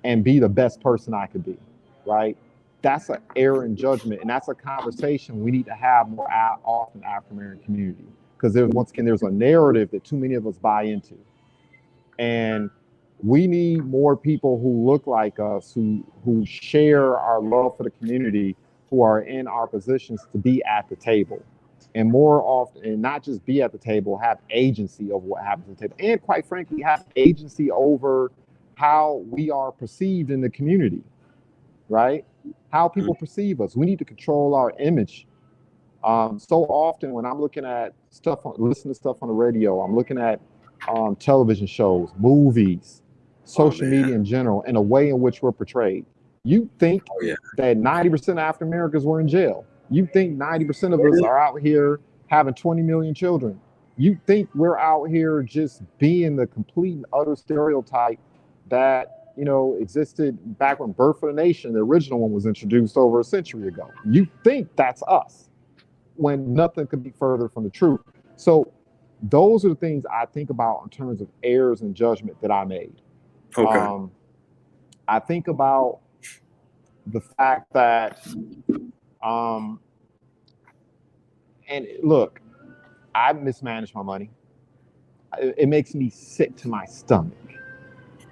and be the best person I could be, right? That's an error in judgment, and that's a conversation we need to have more often in the African American community, because there's a narrative that too many of us buy into, and we need more people who look like us, who share our love for the community, who are in our positions to be at the table, and more often, and not just be at the table, have agency over what happens at the table, and quite frankly, have agency over how we are perceived in the community, right? How people perceive us. We need to control our image. So often when I'm looking at listening to stuff on the radio, I'm looking at television shows, movies, social media in general, and the way in which we're portrayed. You think that 90% of African Americans were in jail. You think 90% of us are out here having 20 million children. You think we're out here just being the complete and utter stereotype that existed back when Birth of the Nation, the original one, was introduced over a century ago. You think that's us, when nothing could be further from the truth. So those are the things I think about in terms of errors and judgment that I made. Okay. I think about the fact that, and look, I mismanaged my money. It makes me sick to my stomach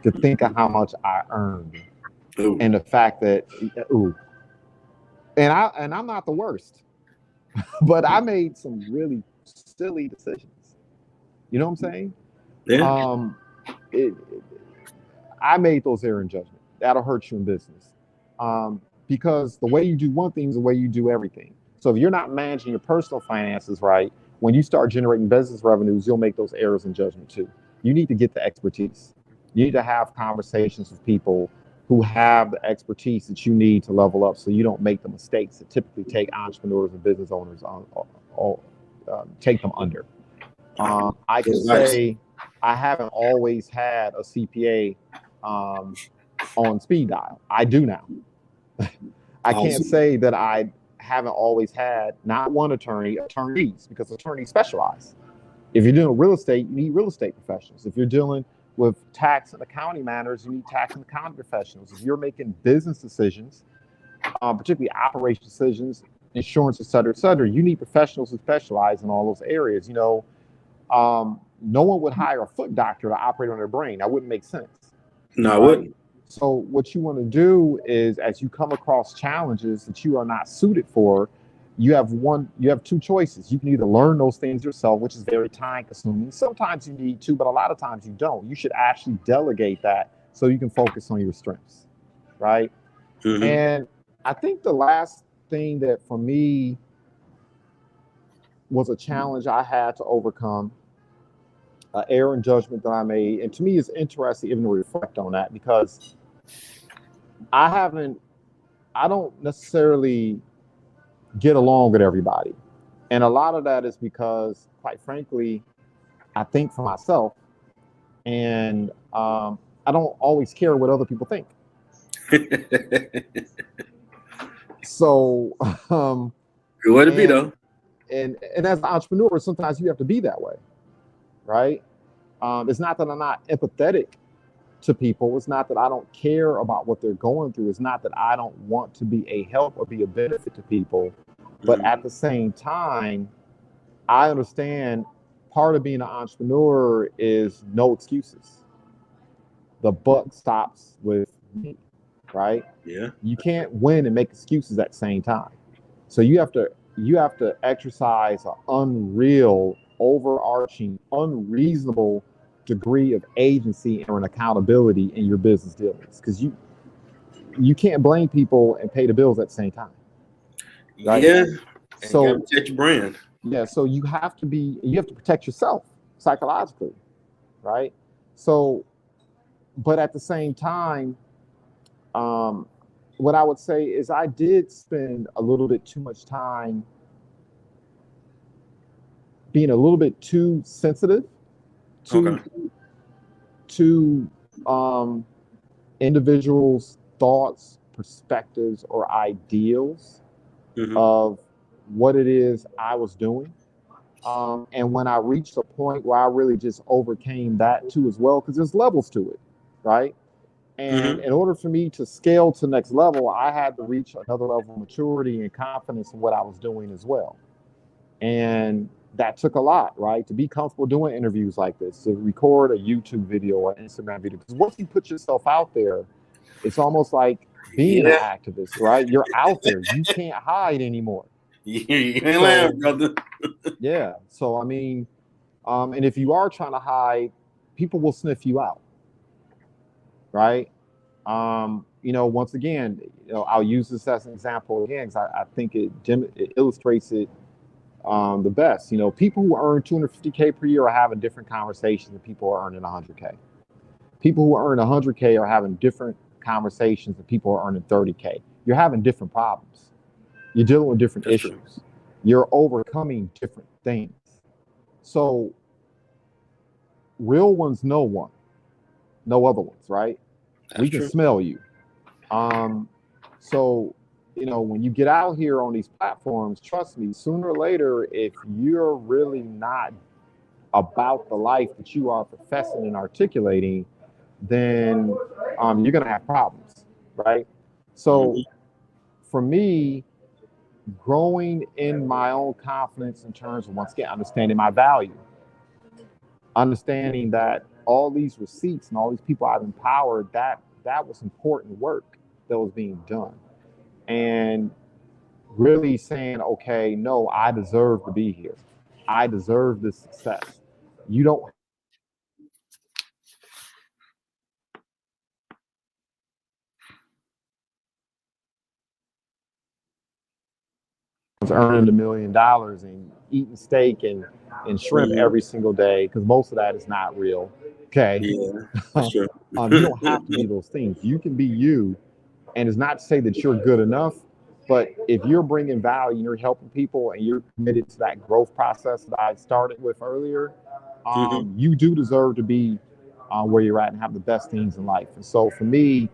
to think of how much I earned. And the fact that, I'm not the worst, but I made some really silly decisions. You know what I'm saying? Yeah. Um, it, I made those error in judgment. That'll hurt you in business. Because the way you do one thing is the way you do everything. So if you're not managing your personal finances right, when you start generating business revenues, you'll make those errors in judgment too. You need to get the expertise. You need to have conversations with people who have the expertise that you need to level up so you don't make the mistakes that typically take entrepreneurs and business owners take them under. I can say I haven't always had a CPA on speed dial. I do now. I can't say that I haven't always had not one attorneys, because attorneys specialize. If you're dealing with real estate, you need real estate professionals. If you're dealing with tax and accounting matters, you need tax and accounting professionals. If you're making business decisions, particularly operation decisions, insurance, et cetera, you need professionals who specialize in all those areas. No one would hire a foot doctor to operate on their brain. That wouldn't make sense. No, I wouldn't. So what you want to do is, as you come across challenges that you are not suited for, you have two choices. You can either learn those things yourself, which is very time consuming. Sometimes you need to, but a lot of times you don't. You should actually delegate that so you can focus on your strengths, right? Mm-hmm. And I think the last thing that for me was a challenge I had to overcome, an error in judgment that I made, and to me it's interesting even to reflect on that, because I don't necessarily get along with everybody. And a lot of that is because, quite frankly, I think for myself, and I don't always care what other people think. So, good way to be though. And as an entrepreneur, sometimes you have to be that way, right? It's not that I'm not empathetic to people. It's not that I don't care about what they're going through. It's not that I don't want to be a help or be a benefit to people. But at the same time, I understand part of being an entrepreneur is no excuses. The buck stops with me, right? Yeah. You can't win and make excuses at the same time. So you have to exercise an unreal, overarching, unreasonable degree of agency and accountability in your business dealings, because you can't blame people and pay the bills at the same time. Right? Yeah. So you gotta protect your brand. Yeah. So you have to protect yourself psychologically, right? So, but at the same time, what I would say is I did spend a little bit too much time being a little bit too sensitive to individuals' thoughts, perspectives, or ideals of what it is I was doing. And when I reached a point where I really just overcame that too as well, because there's levels to it, right? And in order for me to scale to the next level, I had to reach another level of maturity and confidence in what I was doing as well. And that took a lot, right? To be comfortable doing interviews like this, to record a YouTube video or Instagram video. Because once you put yourself out there, it's almost like being an activist, right? You're out there. You can't hide anymore. You ain't lying, brother. Yeah. So, I mean, and if you are trying to hide, people will sniff you out, right? Once again, I'll use this as an example again, because I think it illustrates it the best. People who earn $250K per year are having different conversations than people who are earning 100K. People who earn 100K are having different conversations than people who are earning 30K. You're having different problems. You're dealing with different issues. You're overcoming different things. So real ones know one, no other ones, right? We can smell you. So, when you get out here on these platforms, trust me, sooner or later, if you're really not about the life that you are professing and articulating, then you're going to have problems, right? So for me, growing in my own confidence in terms of, once again, understanding my value, understanding that all these receipts and all these people I've empowered, that was important work that was being done. And really saying, okay, no, I deserve to be here. I deserve this success. You don't earning $1 million and eating steak and shrimp every single day, because most of that is not real. Okay. Yeah, for sure. You don't have to be those things. You can be you, and it's not to say that you're good enough, but if you're bringing value and you're helping people and you're committed to that growth process that I started with earlier, you do deserve to be where you're at and have the best things in life. And so for me,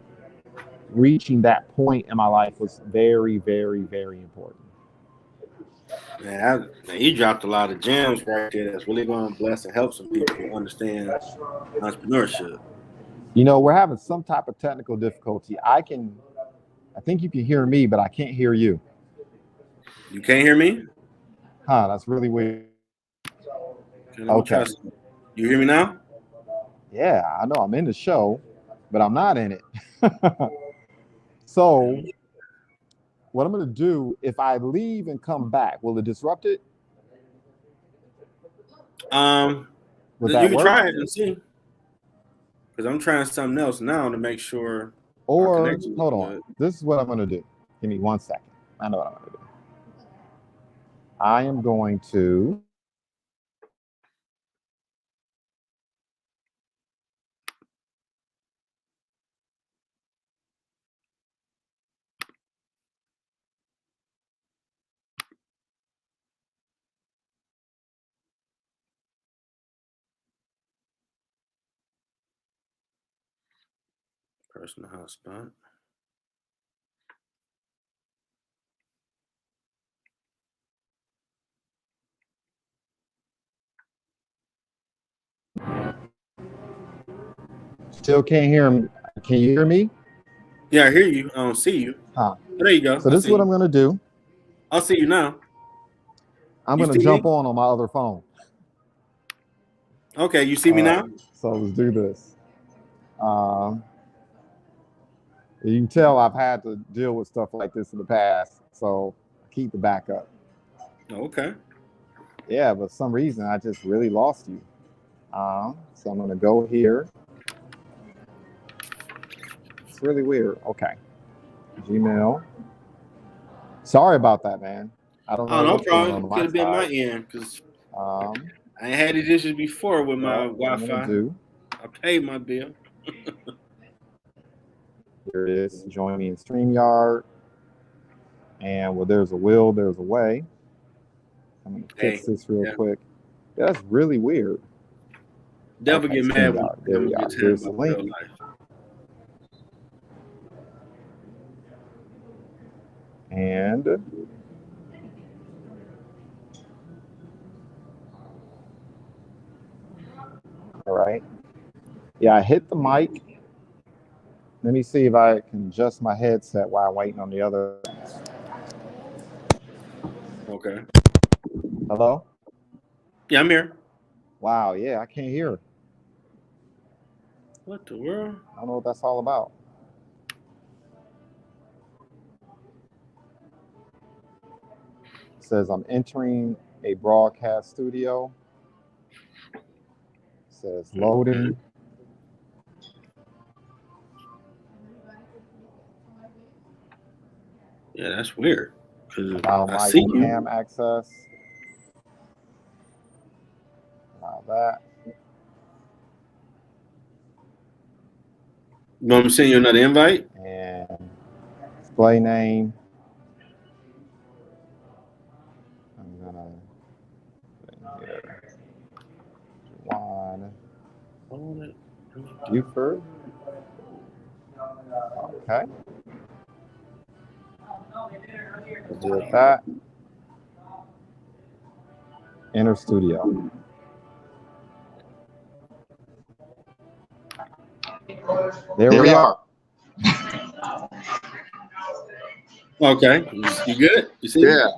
reaching that point in my life was very, very, very important. Man, you dropped a lot of gems right there. That's really going to bless and help some people understand entrepreneurship. You know, we're having some type of technical difficulty. I think you can hear me, but I can't hear you. You can't hear me? Huh, that's really weird. Okay. You hear me now? Yeah, I know I'm in the show, but I'm not in it. So what I'm going to do, if I leave and come back, will it disrupt it? You can try it and see. Because I'm trying something else now to make sure. Or hold on. This is what I'm going to do. Give me 1 second. I know what I'm going to do. I am going to personal hotspot. Still can't hear him. Can you hear me? Yeah, I hear you. I don't see you. Huh. There you go. So this is what I'm going to do. I'll see you now. I'm going to jump on my other phone. Okay, you see me now? So let's do this. You can tell I've had to deal with stuff like this in the past, so I keep the backup. Okay. Yeah, but for some reason I just really lost you. So I'm going to go here. It's really weird. Okay. Gmail. Sorry about that, man. I don't know. Oh, no problem. Could have been my end because I ain't had these issues before with my Wi-Fi. I paid my bill. Here it is. Join me in StreamYard. And where there's a will, there's a way. I'm going to fix this real quick. Yeah, that's really weird. Never get mad when there we are. Here's the link. And all right. Yeah, I hit the mic. Let me see if I can adjust my headset while I'm waiting on the other. Okay. Hello? Yeah, I'm here. Wow, yeah, I can't hear. What the world? I don't know what that's all about. It says I'm entering a broadcast studio. It says loading. Yeah, that's weird. Allow my cam access. Allow that. You want me to send you another invite? And display name. I'm gonna put in here JuJuan. Buford. Okay. Let's do that. Enter studio. There we are. Okay. You good? You see? Yeah.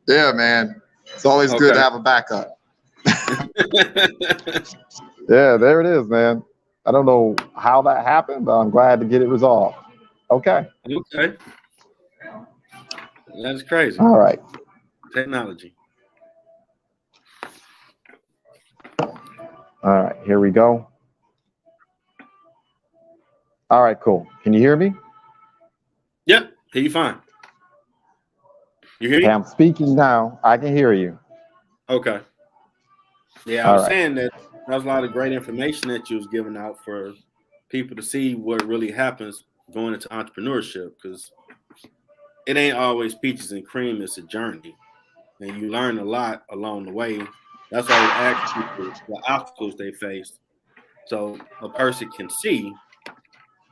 Yeah, man. It's always good to have a backup. Yeah, there it is, man. I don't know how that happened, but I'm glad to get it resolved. Okay. Okay. That's crazy. All right. Technology. All right. Here we go. All right. Cool. Can you hear me? Yep. Hear you fine. You hear Okay, me? I'm speaking now. I can hear you. Okay. Yeah, I All was right. saying that was a lot of great information that you was giving out for people to see what really happens going into entrepreneurship, because it ain't always peaches and cream. It's a journey, and you learn a lot along the way. That's why we ask people the obstacles they face, so a person can see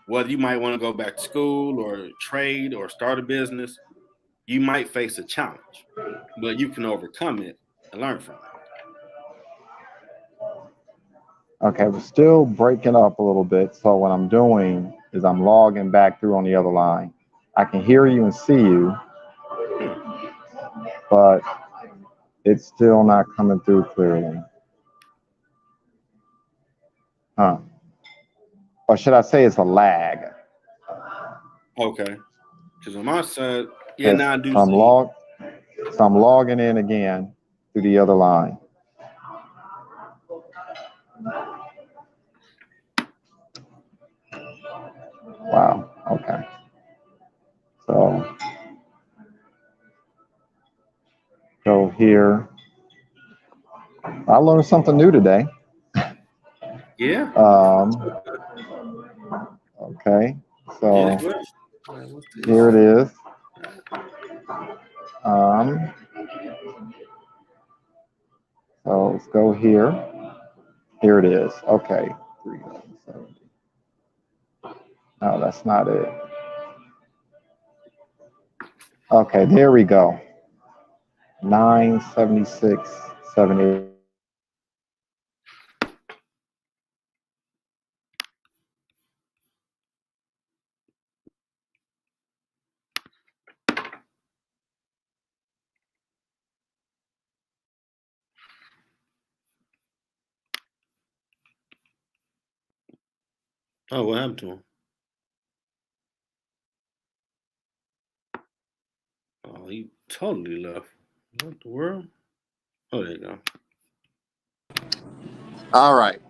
whether you might want to go back to school or trade or start a business. You might face a challenge, but you can overcome it and learn from it. Okay, we're still breaking up a little bit. So what I'm doing is I'm logging back through on the other line. I can hear you and see you, Hmm. but it's still not coming through clearly. Huh. Or should I say it's a lag? Okay. Because on my side, yeah, Okay, now I do so see. I'm logging in again through the other line. Wow. Okay. So go here. I learned something new today. Yeah. Okay. Yeah. So Good. All right, what's this? here it is. Um, so let's go here. Here it is. Okay. 370. No, that's not it. Okay, there we go. 976, 78. Oh, what happened to him? Oh, he totally left. What the world? Oh, there you go. All right.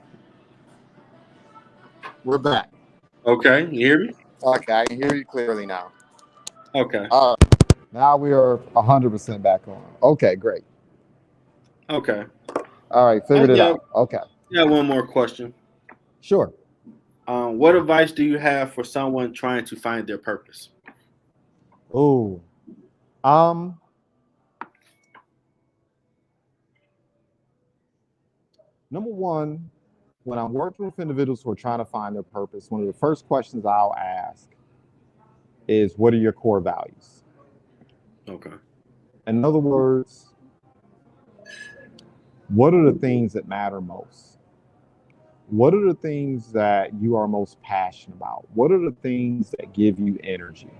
We're back. Okay, you hear me? Okay, I can hear you clearly now. Okay. All right. Now we are 100% back on. Okay, great. Okay. All right, figured it Yeah. out. Okay, Yeah. One more question. sure. What advice do you have for someone trying to find their purpose? Ooh. Um, Number one, when I'm working with individuals who are trying to find their purpose, one of the first questions I'll ask is, what are your core values? Okay. In other words, what are the things that matter most? What are the things that you are most passionate about? What are the things that give you energy?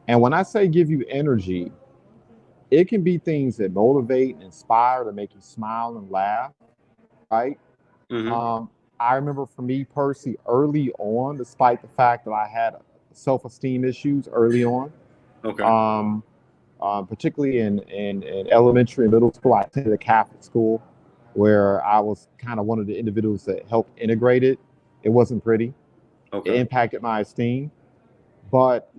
And when I say give you energy, it can be things that motivate and inspire to make you smile and laugh, right? Mm-hmm. Um, I remember for me personally, early on, despite the fact that I had self-esteem issues early on, Okay. um, particularly in elementary and middle school, I attended a Catholic school where I was kind of one of the individuals that helped integrate it. It wasn't pretty. It Okay. impacted my esteem. But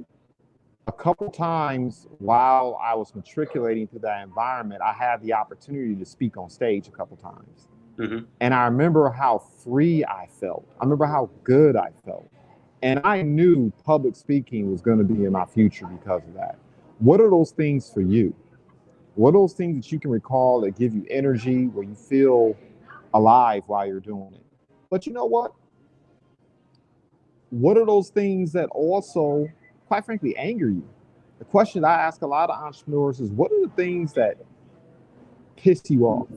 a couple times while I was matriculating through that environment, I had the opportunity to speak on stage a couple times. Mm-hmm. And I remember how free I felt. I remember how good I felt. And I knew public speaking was going to be in my future because of that. What are those things for you? What are those things that you can recall that give you energy, where you feel alive while you're doing it? But you know what? What are those things that also, quite frankly, anger you? The question I ask a lot of entrepreneurs is, what are the things that piss you off?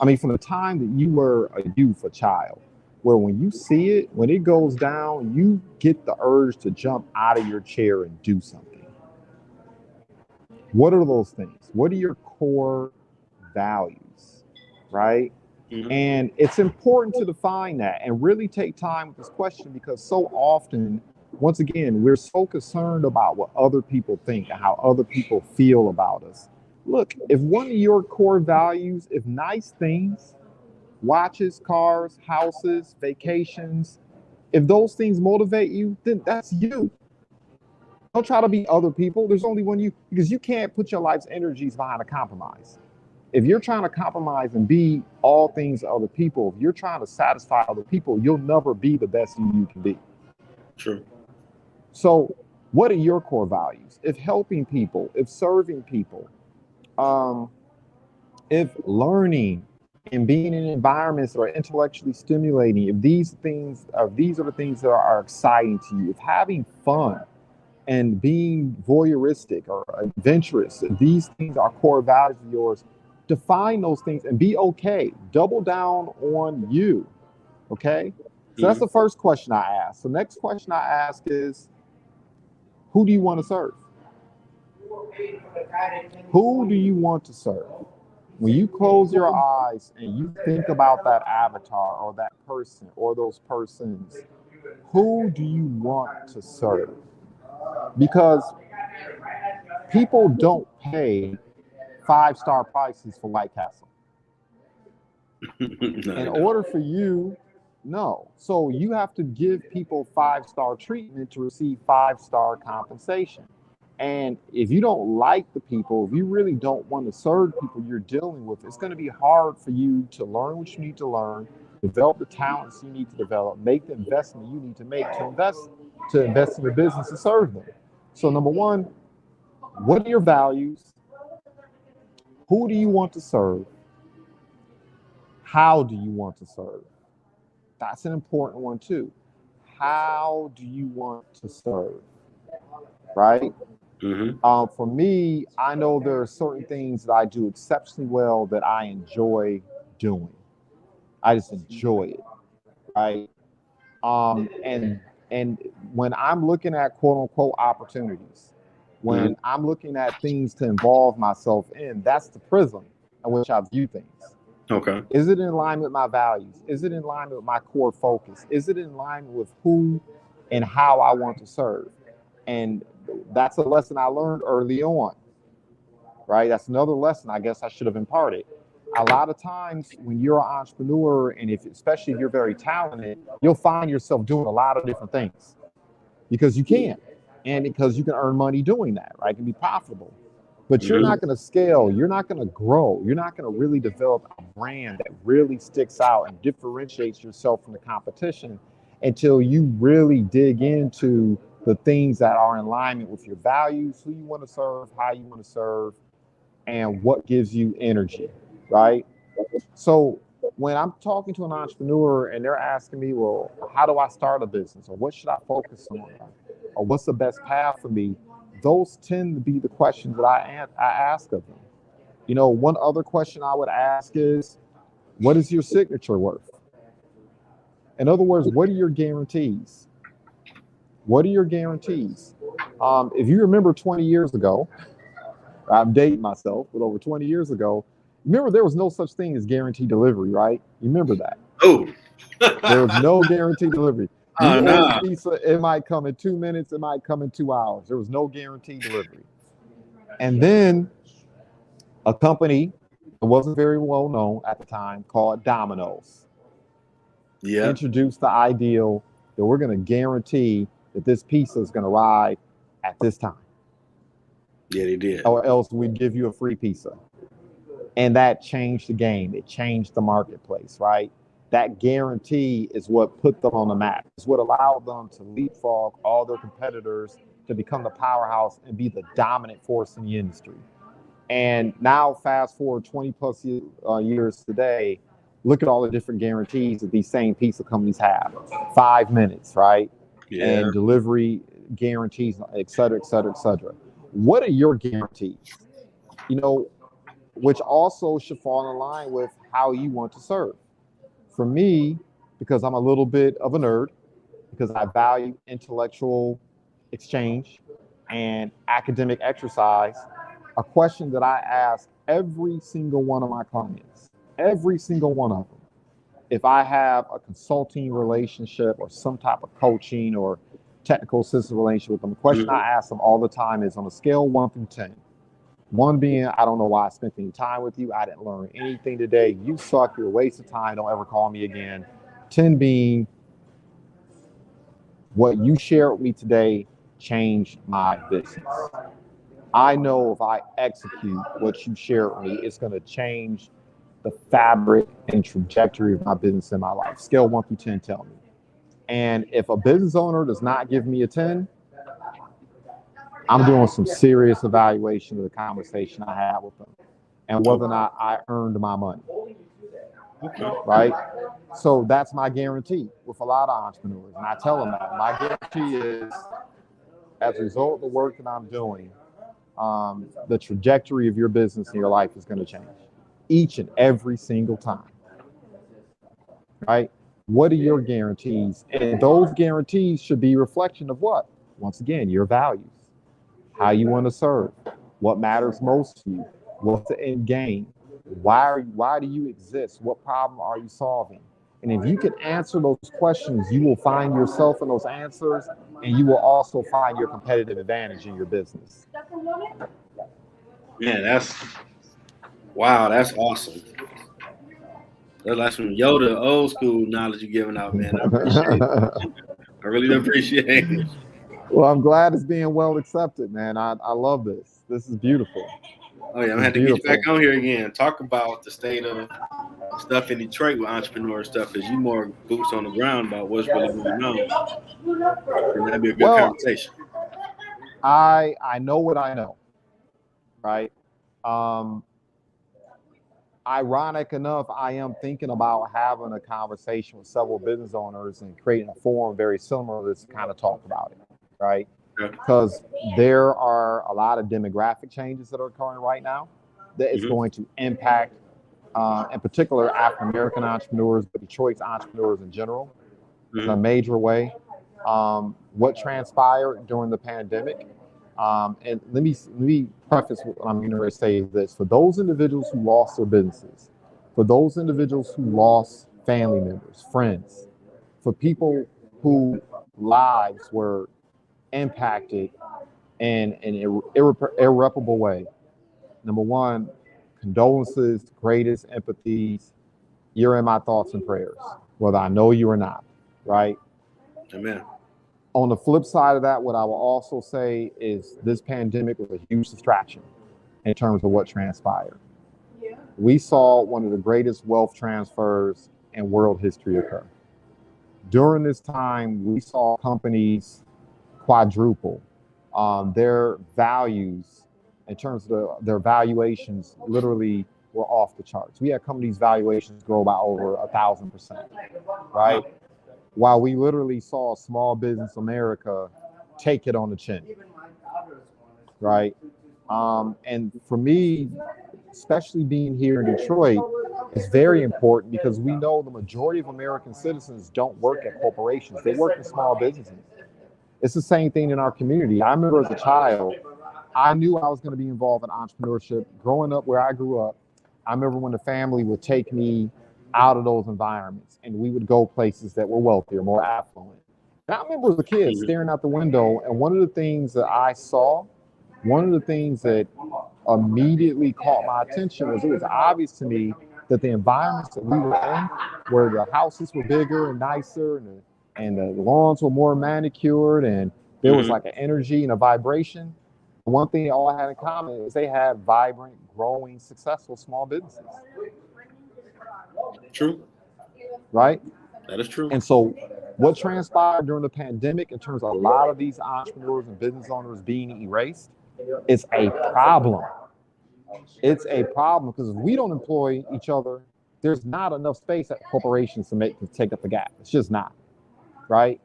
I mean, from the time that you were a youth, a child, where when you see it, when it goes down, you get the urge to jump out of your chair and do something. What are those things? What are your core values, right? Mm-hmm. And it's important to define that and really take time with this question, because so often once again, we're so concerned about what other people think and how other people feel about us. Look, if one of your core values, if nice things, watches, cars, houses, vacations, if those things motivate you, then that's you. Don't try to be other people. There's only one you, because you can't put your life's energies behind a compromise. If you're trying to compromise and be all things to other people, if you're trying to satisfy other people, you'll never be the best you can be. True. So, what are your core values? If helping people, if serving people, if learning and being in environments that are intellectually stimulating, if these are the things that are exciting to you, if having fun and being voyeuristic or adventurous, if these things are core values of yours, define those things and be okay. Double down on you. Okay. So that's the first question I ask. The next question I ask is, who do you want to serve? Who do you want to serve? When you close your eyes and you think about that avatar or that person or those persons, who do you want to serve? Because people don't pay 5-star prices for White Castle. In order for you, no. So you have to give people 5-star treatment to receive 5-star compensation. And if you don't like the people, if you really don't want to serve people you're dealing with, it's going to be hard for you to learn what you need to learn, develop the talents you need to develop, make the investment you need to make to invest in your business and serve them. So number one, what are your values? Who do you want to serve? How do you want to serve? That's an important one too. How do you want to serve? Right? For me, I know there are certain things that I do exceptionally well that I enjoy doing. I just enjoy it, right? And when I'm looking at quote unquote opportunities, when I'm looking at things to involve myself in, that's the prism in which I view things. Okay. Is it in line with my values? Is it in line with my core focus? Is it in line with who and how I want to serve? And that's a lesson I learned early on, right? That's another lesson I guess I should have imparted. A lot of times when you're an entrepreneur, and especially if you're very talented, you'll find yourself doing a lot of different things because you can, and because you can earn money doing that, right? It can be profitable. But you're not going to scale. You're not going to grow. You're not going to really develop a brand that really sticks out and differentiates yourself from the competition until you really dig into the things that are in alignment with your values, who you want to serve, how you want to serve, and what gives you energy, right? So when I'm talking to an entrepreneur and they're asking me, well, how do I start a business? Or what should I focus on? Or what's the best path for me? Those tend to be the questions that I ask of them. You know, one other question I would ask is, what is your signature worth? In other words, what are your guarantees? What are your guarantees? If you remember 20 years ago, I'm dating myself, but over 20 years ago, remember there was no such thing as guaranteed delivery, right? You remember that? Oh. There was no guaranteed delivery. You order Nah. pizza, it might come in 2 minutes, it might come in 2 hours. There was no guaranteed delivery. And then a company that wasn't very well known at the time called Domino's introduced the ideal that we're going to guarantee that this pizza is going to arrive at this time. Yeah, they did. Or else we'd give you a free pizza. And that changed the game. It changed the marketplace, right? That guarantee is what put them on the map. It's what allowed them to leapfrog all their competitors to become the powerhouse and be the dominant force in the industry. And now fast forward 20 plus years today, look at all the different guarantees that these same pizza companies have. 5 minutes, right? Yeah. And delivery guarantees, et cetera, et cetera, et cetera. What are your guarantees? You know, which also should fall in line with how you want to serve. For me, because I'm a little bit of a nerd, because I value intellectual exchange and academic exercise, a question that I ask every single one of my clients, every single one of them, if I have a consulting relationship or some type of coaching or technical assistant relationship with them. The question I ask them all the time is on a scale 1 through 10. 1 being, I don't know why I spent any time with you. I didn't learn anything today. You suck. You're a waste of time. Don't ever call me again. 10 being, what you shared with me today changed my business. I know if I execute what you shared with me, it's going to change the fabric and trajectory of my business and my life. Scale 1 through 10, tell me. And if a business owner does not give me a 10, I'm doing some serious evaluation of the conversation I had with them and whether or not I earned my money. Right? So that's my guarantee with a lot of entrepreneurs. And I tell them that. My guarantee is, as a result of the work that I'm doing, the trajectory of your business and your life is going to change each and every single time. Right? What are your guarantees? And those guarantees should be a reflection of what? Once again, your values, how you want to serve, what matters most to you, what's the end game, why do you exist, what problem are you solving? And if you can answer those questions, you will find yourself in those answers, and you will also find your competitive advantage in your business. Man, that's awesome. That's like some Yoda old school knowledge you're giving out, man. I appreciate it. I really appreciate it. Well, I'm glad it's being well accepted, man. I love this. This is beautiful. Oh yeah, I'm gonna have to get you back on here again. Talk about the state of stuff in Detroit with entrepreneur stuff, because you more boots on the ground about what's really going on. And that'd be a good conversation. I know what I know, right? Ironic enough, I am thinking about having a conversation with several business owners and creating a forum very similar to this to kind of talk about it, right? Because there are a lot of demographic changes that are occurring right now that is going to impact, in particular, African-American entrepreneurs, but Detroit's entrepreneurs in general, in a major way. What transpired during the pandemic. And let me preface what I'm going to say is this: for those individuals who lost their businesses, for those individuals who lost family members, friends, for people whose lives were impacted in an irreparable way, number one, condolences, greatest empathies. You're in my thoughts and prayers, whether I know you or not, right? Amen. On the flip side of that, what I will also say is this pandemic was a huge distraction in terms of what transpired. We saw one of the greatest wealth transfers in world history occur. During this time, we saw companies quadruple. Their values, in terms of their valuations, literally were off the charts. We had companies' valuations grow by over 1,000%, right? While we literally saw small business America take it on the chin, right? And for me, especially being here in Detroit, is very important because we know the majority of American citizens don't work at corporations. They work in small businesses. It's the same thing in our community. I remember as a child, I knew I was going to be involved in entrepreneurship. Growing up where I grew up, I remember when the family would take me out of those environments and we would go places that were wealthier, more affluent. And I remember as a kid staring out the window, and one of the things that I saw, one of the things that immediately caught my attention was it was obvious to me that the environments that we were in, where the houses were bigger and nicer and the lawns were more manicured and there was like an energy and a vibration, one thing they all had in common is they had vibrant, growing, successful small businesses. True. Right? That is true. And so what transpired during the pandemic in terms of a lot of these entrepreneurs and business owners being erased is a problem. It's a problem because if we don't employ each other, there's not enough space at corporations to take up the gap. It's just not. Right?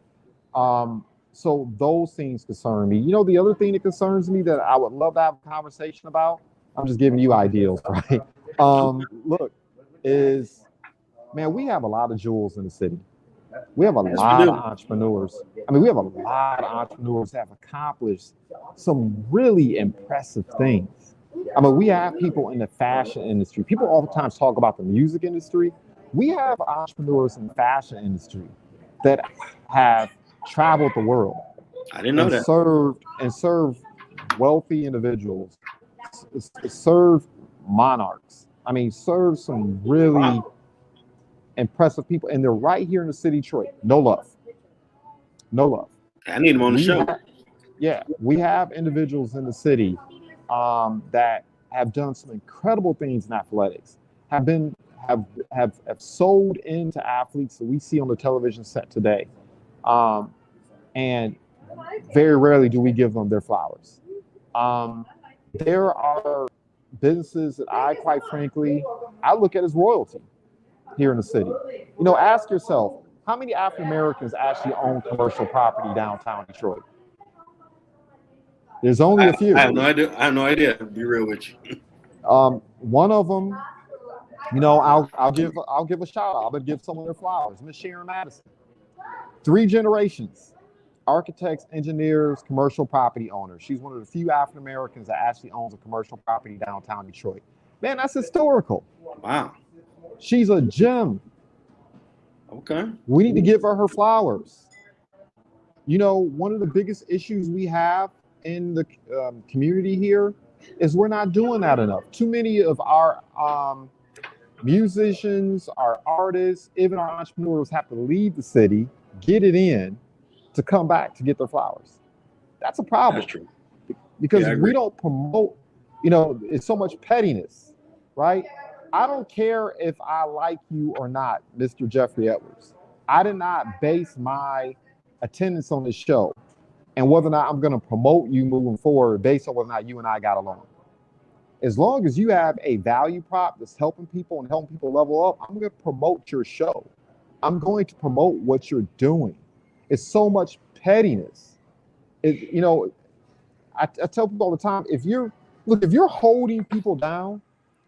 So those things concern me. You know, the other thing that concerns me that I would love to have a conversation about, I'm just giving you ideals, right? Look, is, man, we have a lot of jewels in the city. We have a lot of entrepreneurs. I mean, we have a lot of entrepreneurs that have accomplished some really impressive things. I mean, we have people in the fashion industry. People oftentimes talk about the music industry. We have entrepreneurs in the fashion industry that have traveled the world. I didn't know and that. serve wealthy individuals, serve monarchs. I mean, serve some really impressive people, and they're right here in the city of Detroit. No love, no love. I need him on the show. We have individuals in the city that have done some incredible things in athletics, have been have sold into athletes that we see on the television set today, and very rarely do we give them their flowers. There are businesses that quite frankly, I look at as royalty here in the city. You know, ask yourself, how many African Americans actually own commercial property downtown Detroit? There's only a few. I have no idea. I have no idea. To be real with you. One of them, you know, I'll give a shout out. I'm gonna give someone their flowers. Miss Sharon Madison. 3 generations, architects, engineers, commercial property owners. She's one of the few African Americans that actually owns a commercial property downtown Detroit. Man, that's historical. Wow. She's a gem. Okay. We need to give her flowers. You know, one of the biggest issues we have in the community here is we're not doing that enough. Too many of our musicians, our artists, even our entrepreneurs have to leave the city, get it in, to come back to get their flowers. That's a problem. That's true. Because we don't promote, you know, it's so much pettiness, right? I don't care if I like you or not, Mr. Jeffrey Edwards. I did not base my attendance on this show and whether or not I'm going to promote you moving forward based on whether or not you and I got along. As long as you have a value prop that's helping people and helping people level up, I'm going to promote your show. I'm going to promote what you're doing. It's so much pettiness. You know, I tell people all the time, if you're holding people down,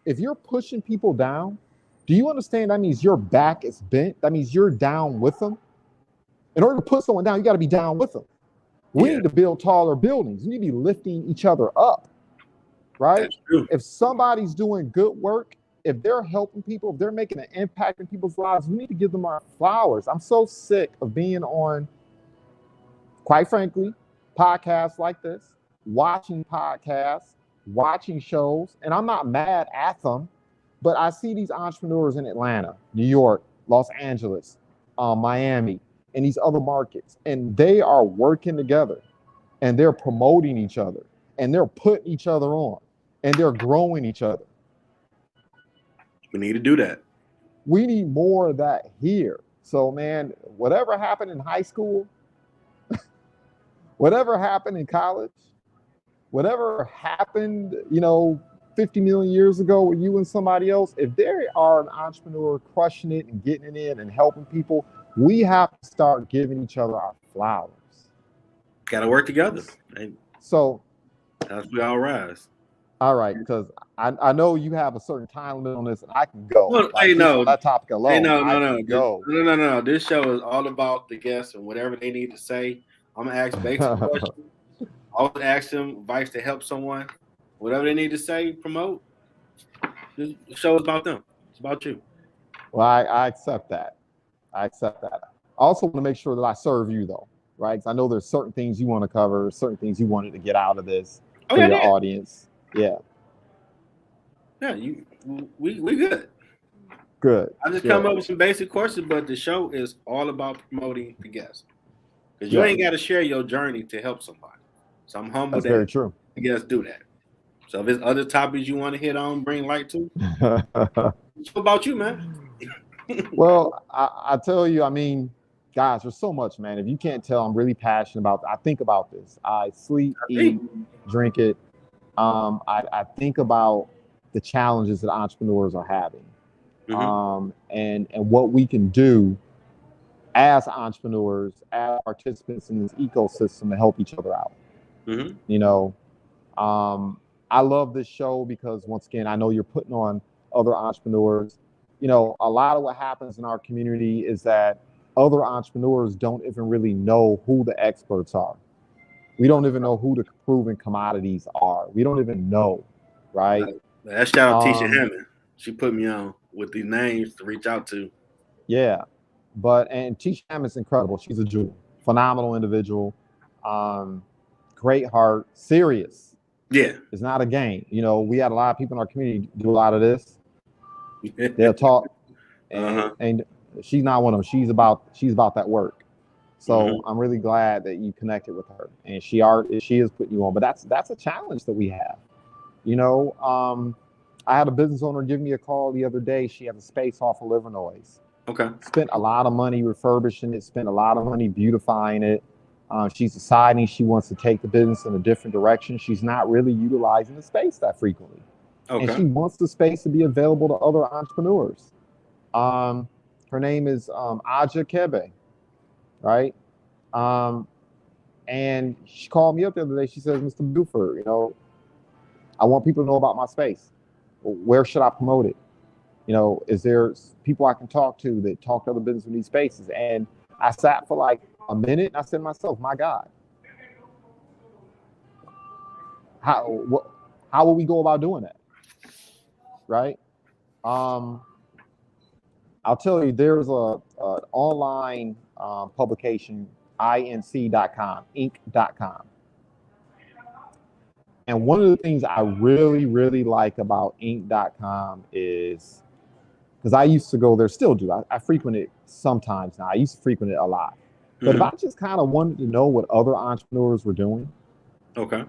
if you're pushing people down, do you understand that means your back is bent? That means you're down with them. In order to put someone down, you got to be down with them. We need to build taller buildings. You need to be lifting each other up, right? If somebody's doing good work, if they're helping people, if they're making an impact in people's lives, we need to give them our flowers. I'm so sick of being on, quite frankly, podcasts like this, watching podcasts, watching shows, and I'm not mad at them, but I see these entrepreneurs in Atlanta, New York, Los Angeles, Miami, and these other markets, and they are working together, and they're promoting each other, and they're putting each other on, and they're growing each other. We need to do that. We need more of that here. So, man, whatever happened in high school, whatever happened in college, whatever happened, you know, 50 million years ago with you and somebody else, if there are an entrepreneur crushing it and getting it in and helping people, we have to start giving each other our flowers. Got to work together. So that's we all rise. All right, because I know you have a certain time limit on this, and I can go. Well, like, no, that topic alone. No. This show is all about the guests and whatever they need to say. I'm gonna ask basic questions. Always ask them advice to help someone. Whatever they need to say, promote. The show is about them. It's about you. Well, I accept that. I also want to make sure that I serve you, though, right? Because I know there's certain things you want to cover, certain things you wanted to get out of this for your audience. Yeah. Yeah, we good. Good. I just come up with some basic questions, but the show is all about promoting the guests. Because you ain't got to share your journey to help somebody. So I'm humble. That's very true. The guests do that. So if there's other topics you want to hit on, bring light to, it's about you, man. Well, I tell you, I mean, guys, there's so much, man. If you can't tell, I'm really passionate about. I think about this. I sleep, eat, drink it. I think about the challenges that entrepreneurs are having, and what we can do as entrepreneurs, as participants in this ecosystem to help each other out. You know, I love this show because, once again, I know you're putting on other entrepreneurs. You know, a lot of what happens in our community is that other entrepreneurs don't even really know who the experts are. We don't even know who the proven commodities are. We don't even know, right? That shout out Tisha Hammond. She put me on with these names to reach out to. Yeah, and Tisha Hammond's incredible. She's a jewel, phenomenal individual. Great heart, serious. Yeah. It's not a game. You know, we had a lot of people in our community do a lot of this. They'll talk, and she's not one of them. She's about that work. So I'm really glad that you connected with her, and she is putting you on. But that's a challenge that we have. You know, I had a business owner give me a call the other day. She has a space off of Livernois. Okay. Spent a lot of money refurbishing it. Spent a lot of money beautifying it. She's deciding she wants to take the business in a different direction. She's not really utilizing the space that frequently. Okay. And she wants the space to be available to other entrepreneurs. Her name is Aja Kebe, right? And she called me up the other day. She says, Mr. Buford, you know, I want people to know about my space. Where should I promote it? You know, is there people I can talk to that talk to other businesses in these spaces? And I sat for like a minute and I said to myself, my God, how will we go about doing that? Right? I'll tell you, there's an online publication, inc.com, inc.com. And one of the things I really, really like about inc.com is, because I used to go there, still do. I frequent it sometimes now. I used to frequent it a lot. But if I just kind of wanted to know what other entrepreneurs were doing,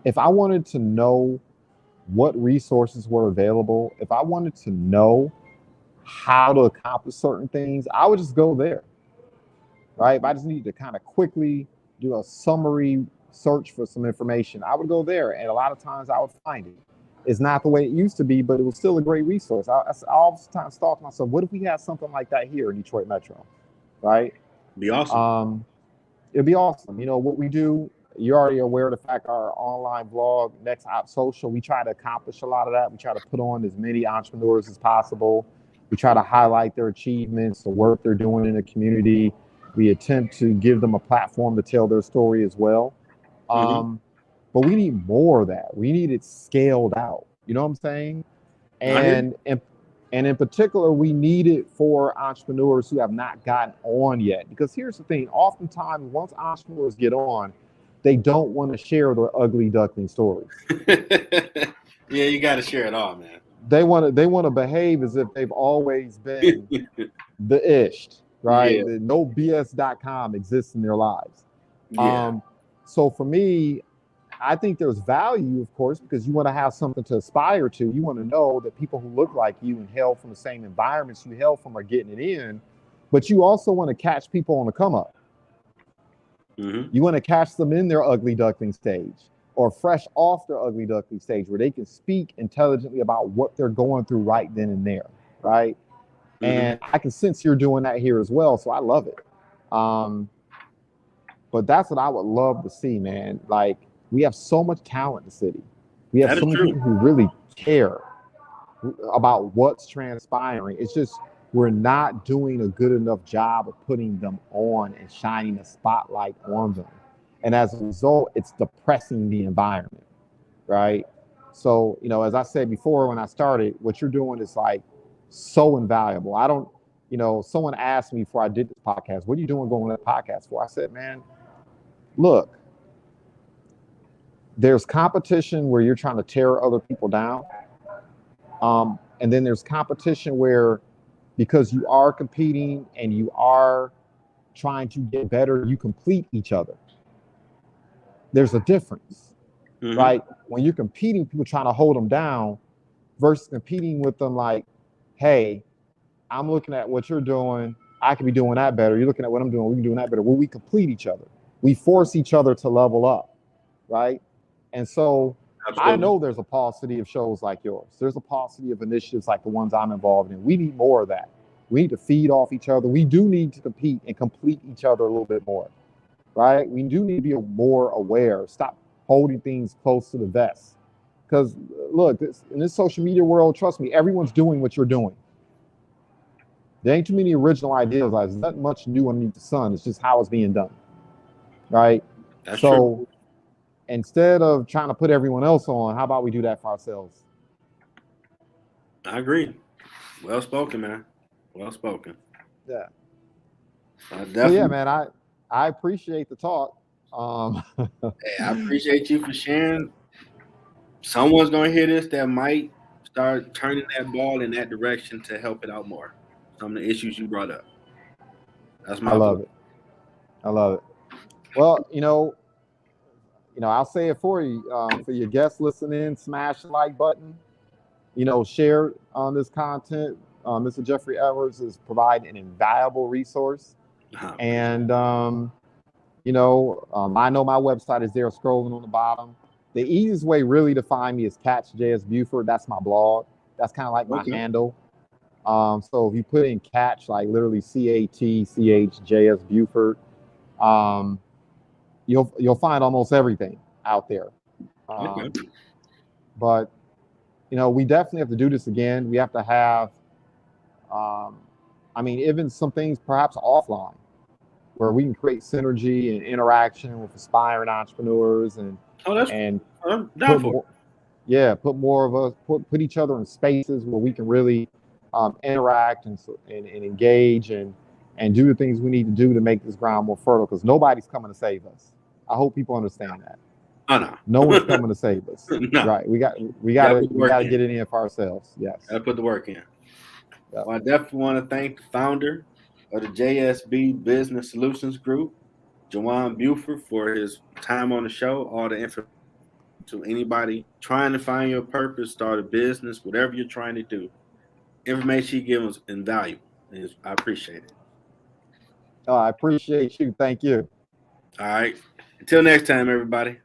if I wanted to know what resources were available, if I wanted to know how to accomplish certain things, I would just go there, right? If I just needed to kind of quickly do a summary search for some information, I would go there. And a lot of times I would find it. It's not the way it used to be, but it was still a great resource. I oftentimes thought to myself, what if we had something like that here in Detroit Metro, right? Be awesome. It'd be awesome. You know, what we do, you're already aware of the fact our online blog, Next Op Social, we try to accomplish a lot of that. We try to put on as many entrepreneurs as possible. We try to highlight their achievements, the work they're doing in the community. We attempt to give them a platform to tell their story as well. But we need more of that. We need it scaled out. You know what I'm saying? And in particular, we need it for entrepreneurs who have not gotten on yet. Because here's the thing, oftentimes once entrepreneurs get on, they don't want to share their ugly duckling stories. Yeah, you got to share it all, man. They want to behave as if they've always been the ish, right? Yeah. No BS.com exists in their lives. Yeah. So for me, I think there's value, of course, because you want to have something to aspire to. You want to know that people who look like you and hail from the same environments you hail from are getting it in, but you also want to catch people on the come up. You want to catch them in their ugly duckling stage or fresh off their ugly duckling stage where they can speak intelligently about what they're going through right then and there, right? And I can sense you're doing that here as well, so I love it. But that's what I would love to see, man. Like, we have so much talent in the city. We have so many people who really care about what's transpiring. It's just we're not doing a good enough job of putting them on and shining a spotlight on them. And as a result, it's depressing the environment, right? So, you know, as I said before when I started, what you're doing is like so invaluable. I don't, you know, someone asked me before I did this podcast, what are you doing going to that podcast for? I said, man, look, there's competition where you're trying to tear other people down. And then there's competition where, because you are competing and you are trying to get better, you complete each other. There's a difference, right? When you're competing, people trying to hold them down versus competing with them like, hey, I'm looking at what you're doing. I could be doing that better. You're looking at what I'm doing. We can do that better. Well, we complete each other. We force each other to level up, right? And so I know there's a paucity of shows like yours. There's a paucity of initiatives like the ones I'm involved in. We need more of that. We need to feed off each other. We do need to compete and complete each other a little bit more, right? We do need to be more aware. Stop holding things close to the vest. Because look, in this social media world, trust me, everyone's doing what you're doing. There ain't too many original ideas. There's not much new underneath the sun. It's just how it's being done, right? That's true. Instead of trying to put everyone else on, how about we do that for ourselves? I agree. Well spoken, man. Well spoken. Yeah. Definitely. So yeah, man, I appreciate the talk. Hey, I appreciate you for sharing. Someone's gonna hear this that might start turning that ball in that direction to help it out more. Some of the issues you brought up. That's I my love vote. it. I love it. Well, I'll say it for you. For your guests listening, smash the like button. Share on this content. Mr. Jeffrey Edwards is providing an invaluable resource. And, I know my website is there scrolling on the bottom. The easiest way really to find me is Catch JS Buford. That's my blog. That's kind of like my handle. So if you put in Catch, like literally CATCHJS Buford, you'll find almost everything out there. But we definitely have to do this again. We have to have, even some things perhaps offline, where we can create synergy and interaction with aspiring entrepreneurs and put more of us, put each other in spaces where we can really interact and engage and do the things we need to do to make this ground more fertile, because nobody's coming to save us. I hope people understand that. No one's coming to save us. No. Right. We got to get it in for ourselves. Yes. Gotta put the work in. Yep. Well, I definitely want to thank the founder of the JSB Business Solutions Group, JuJuan Buford, for his time on the show. All the information to anybody trying to find your purpose, start a business, whatever you're trying to do. Information he gives is invaluable. I appreciate it. I appreciate you. Thank you. All right. Until next time, everybody.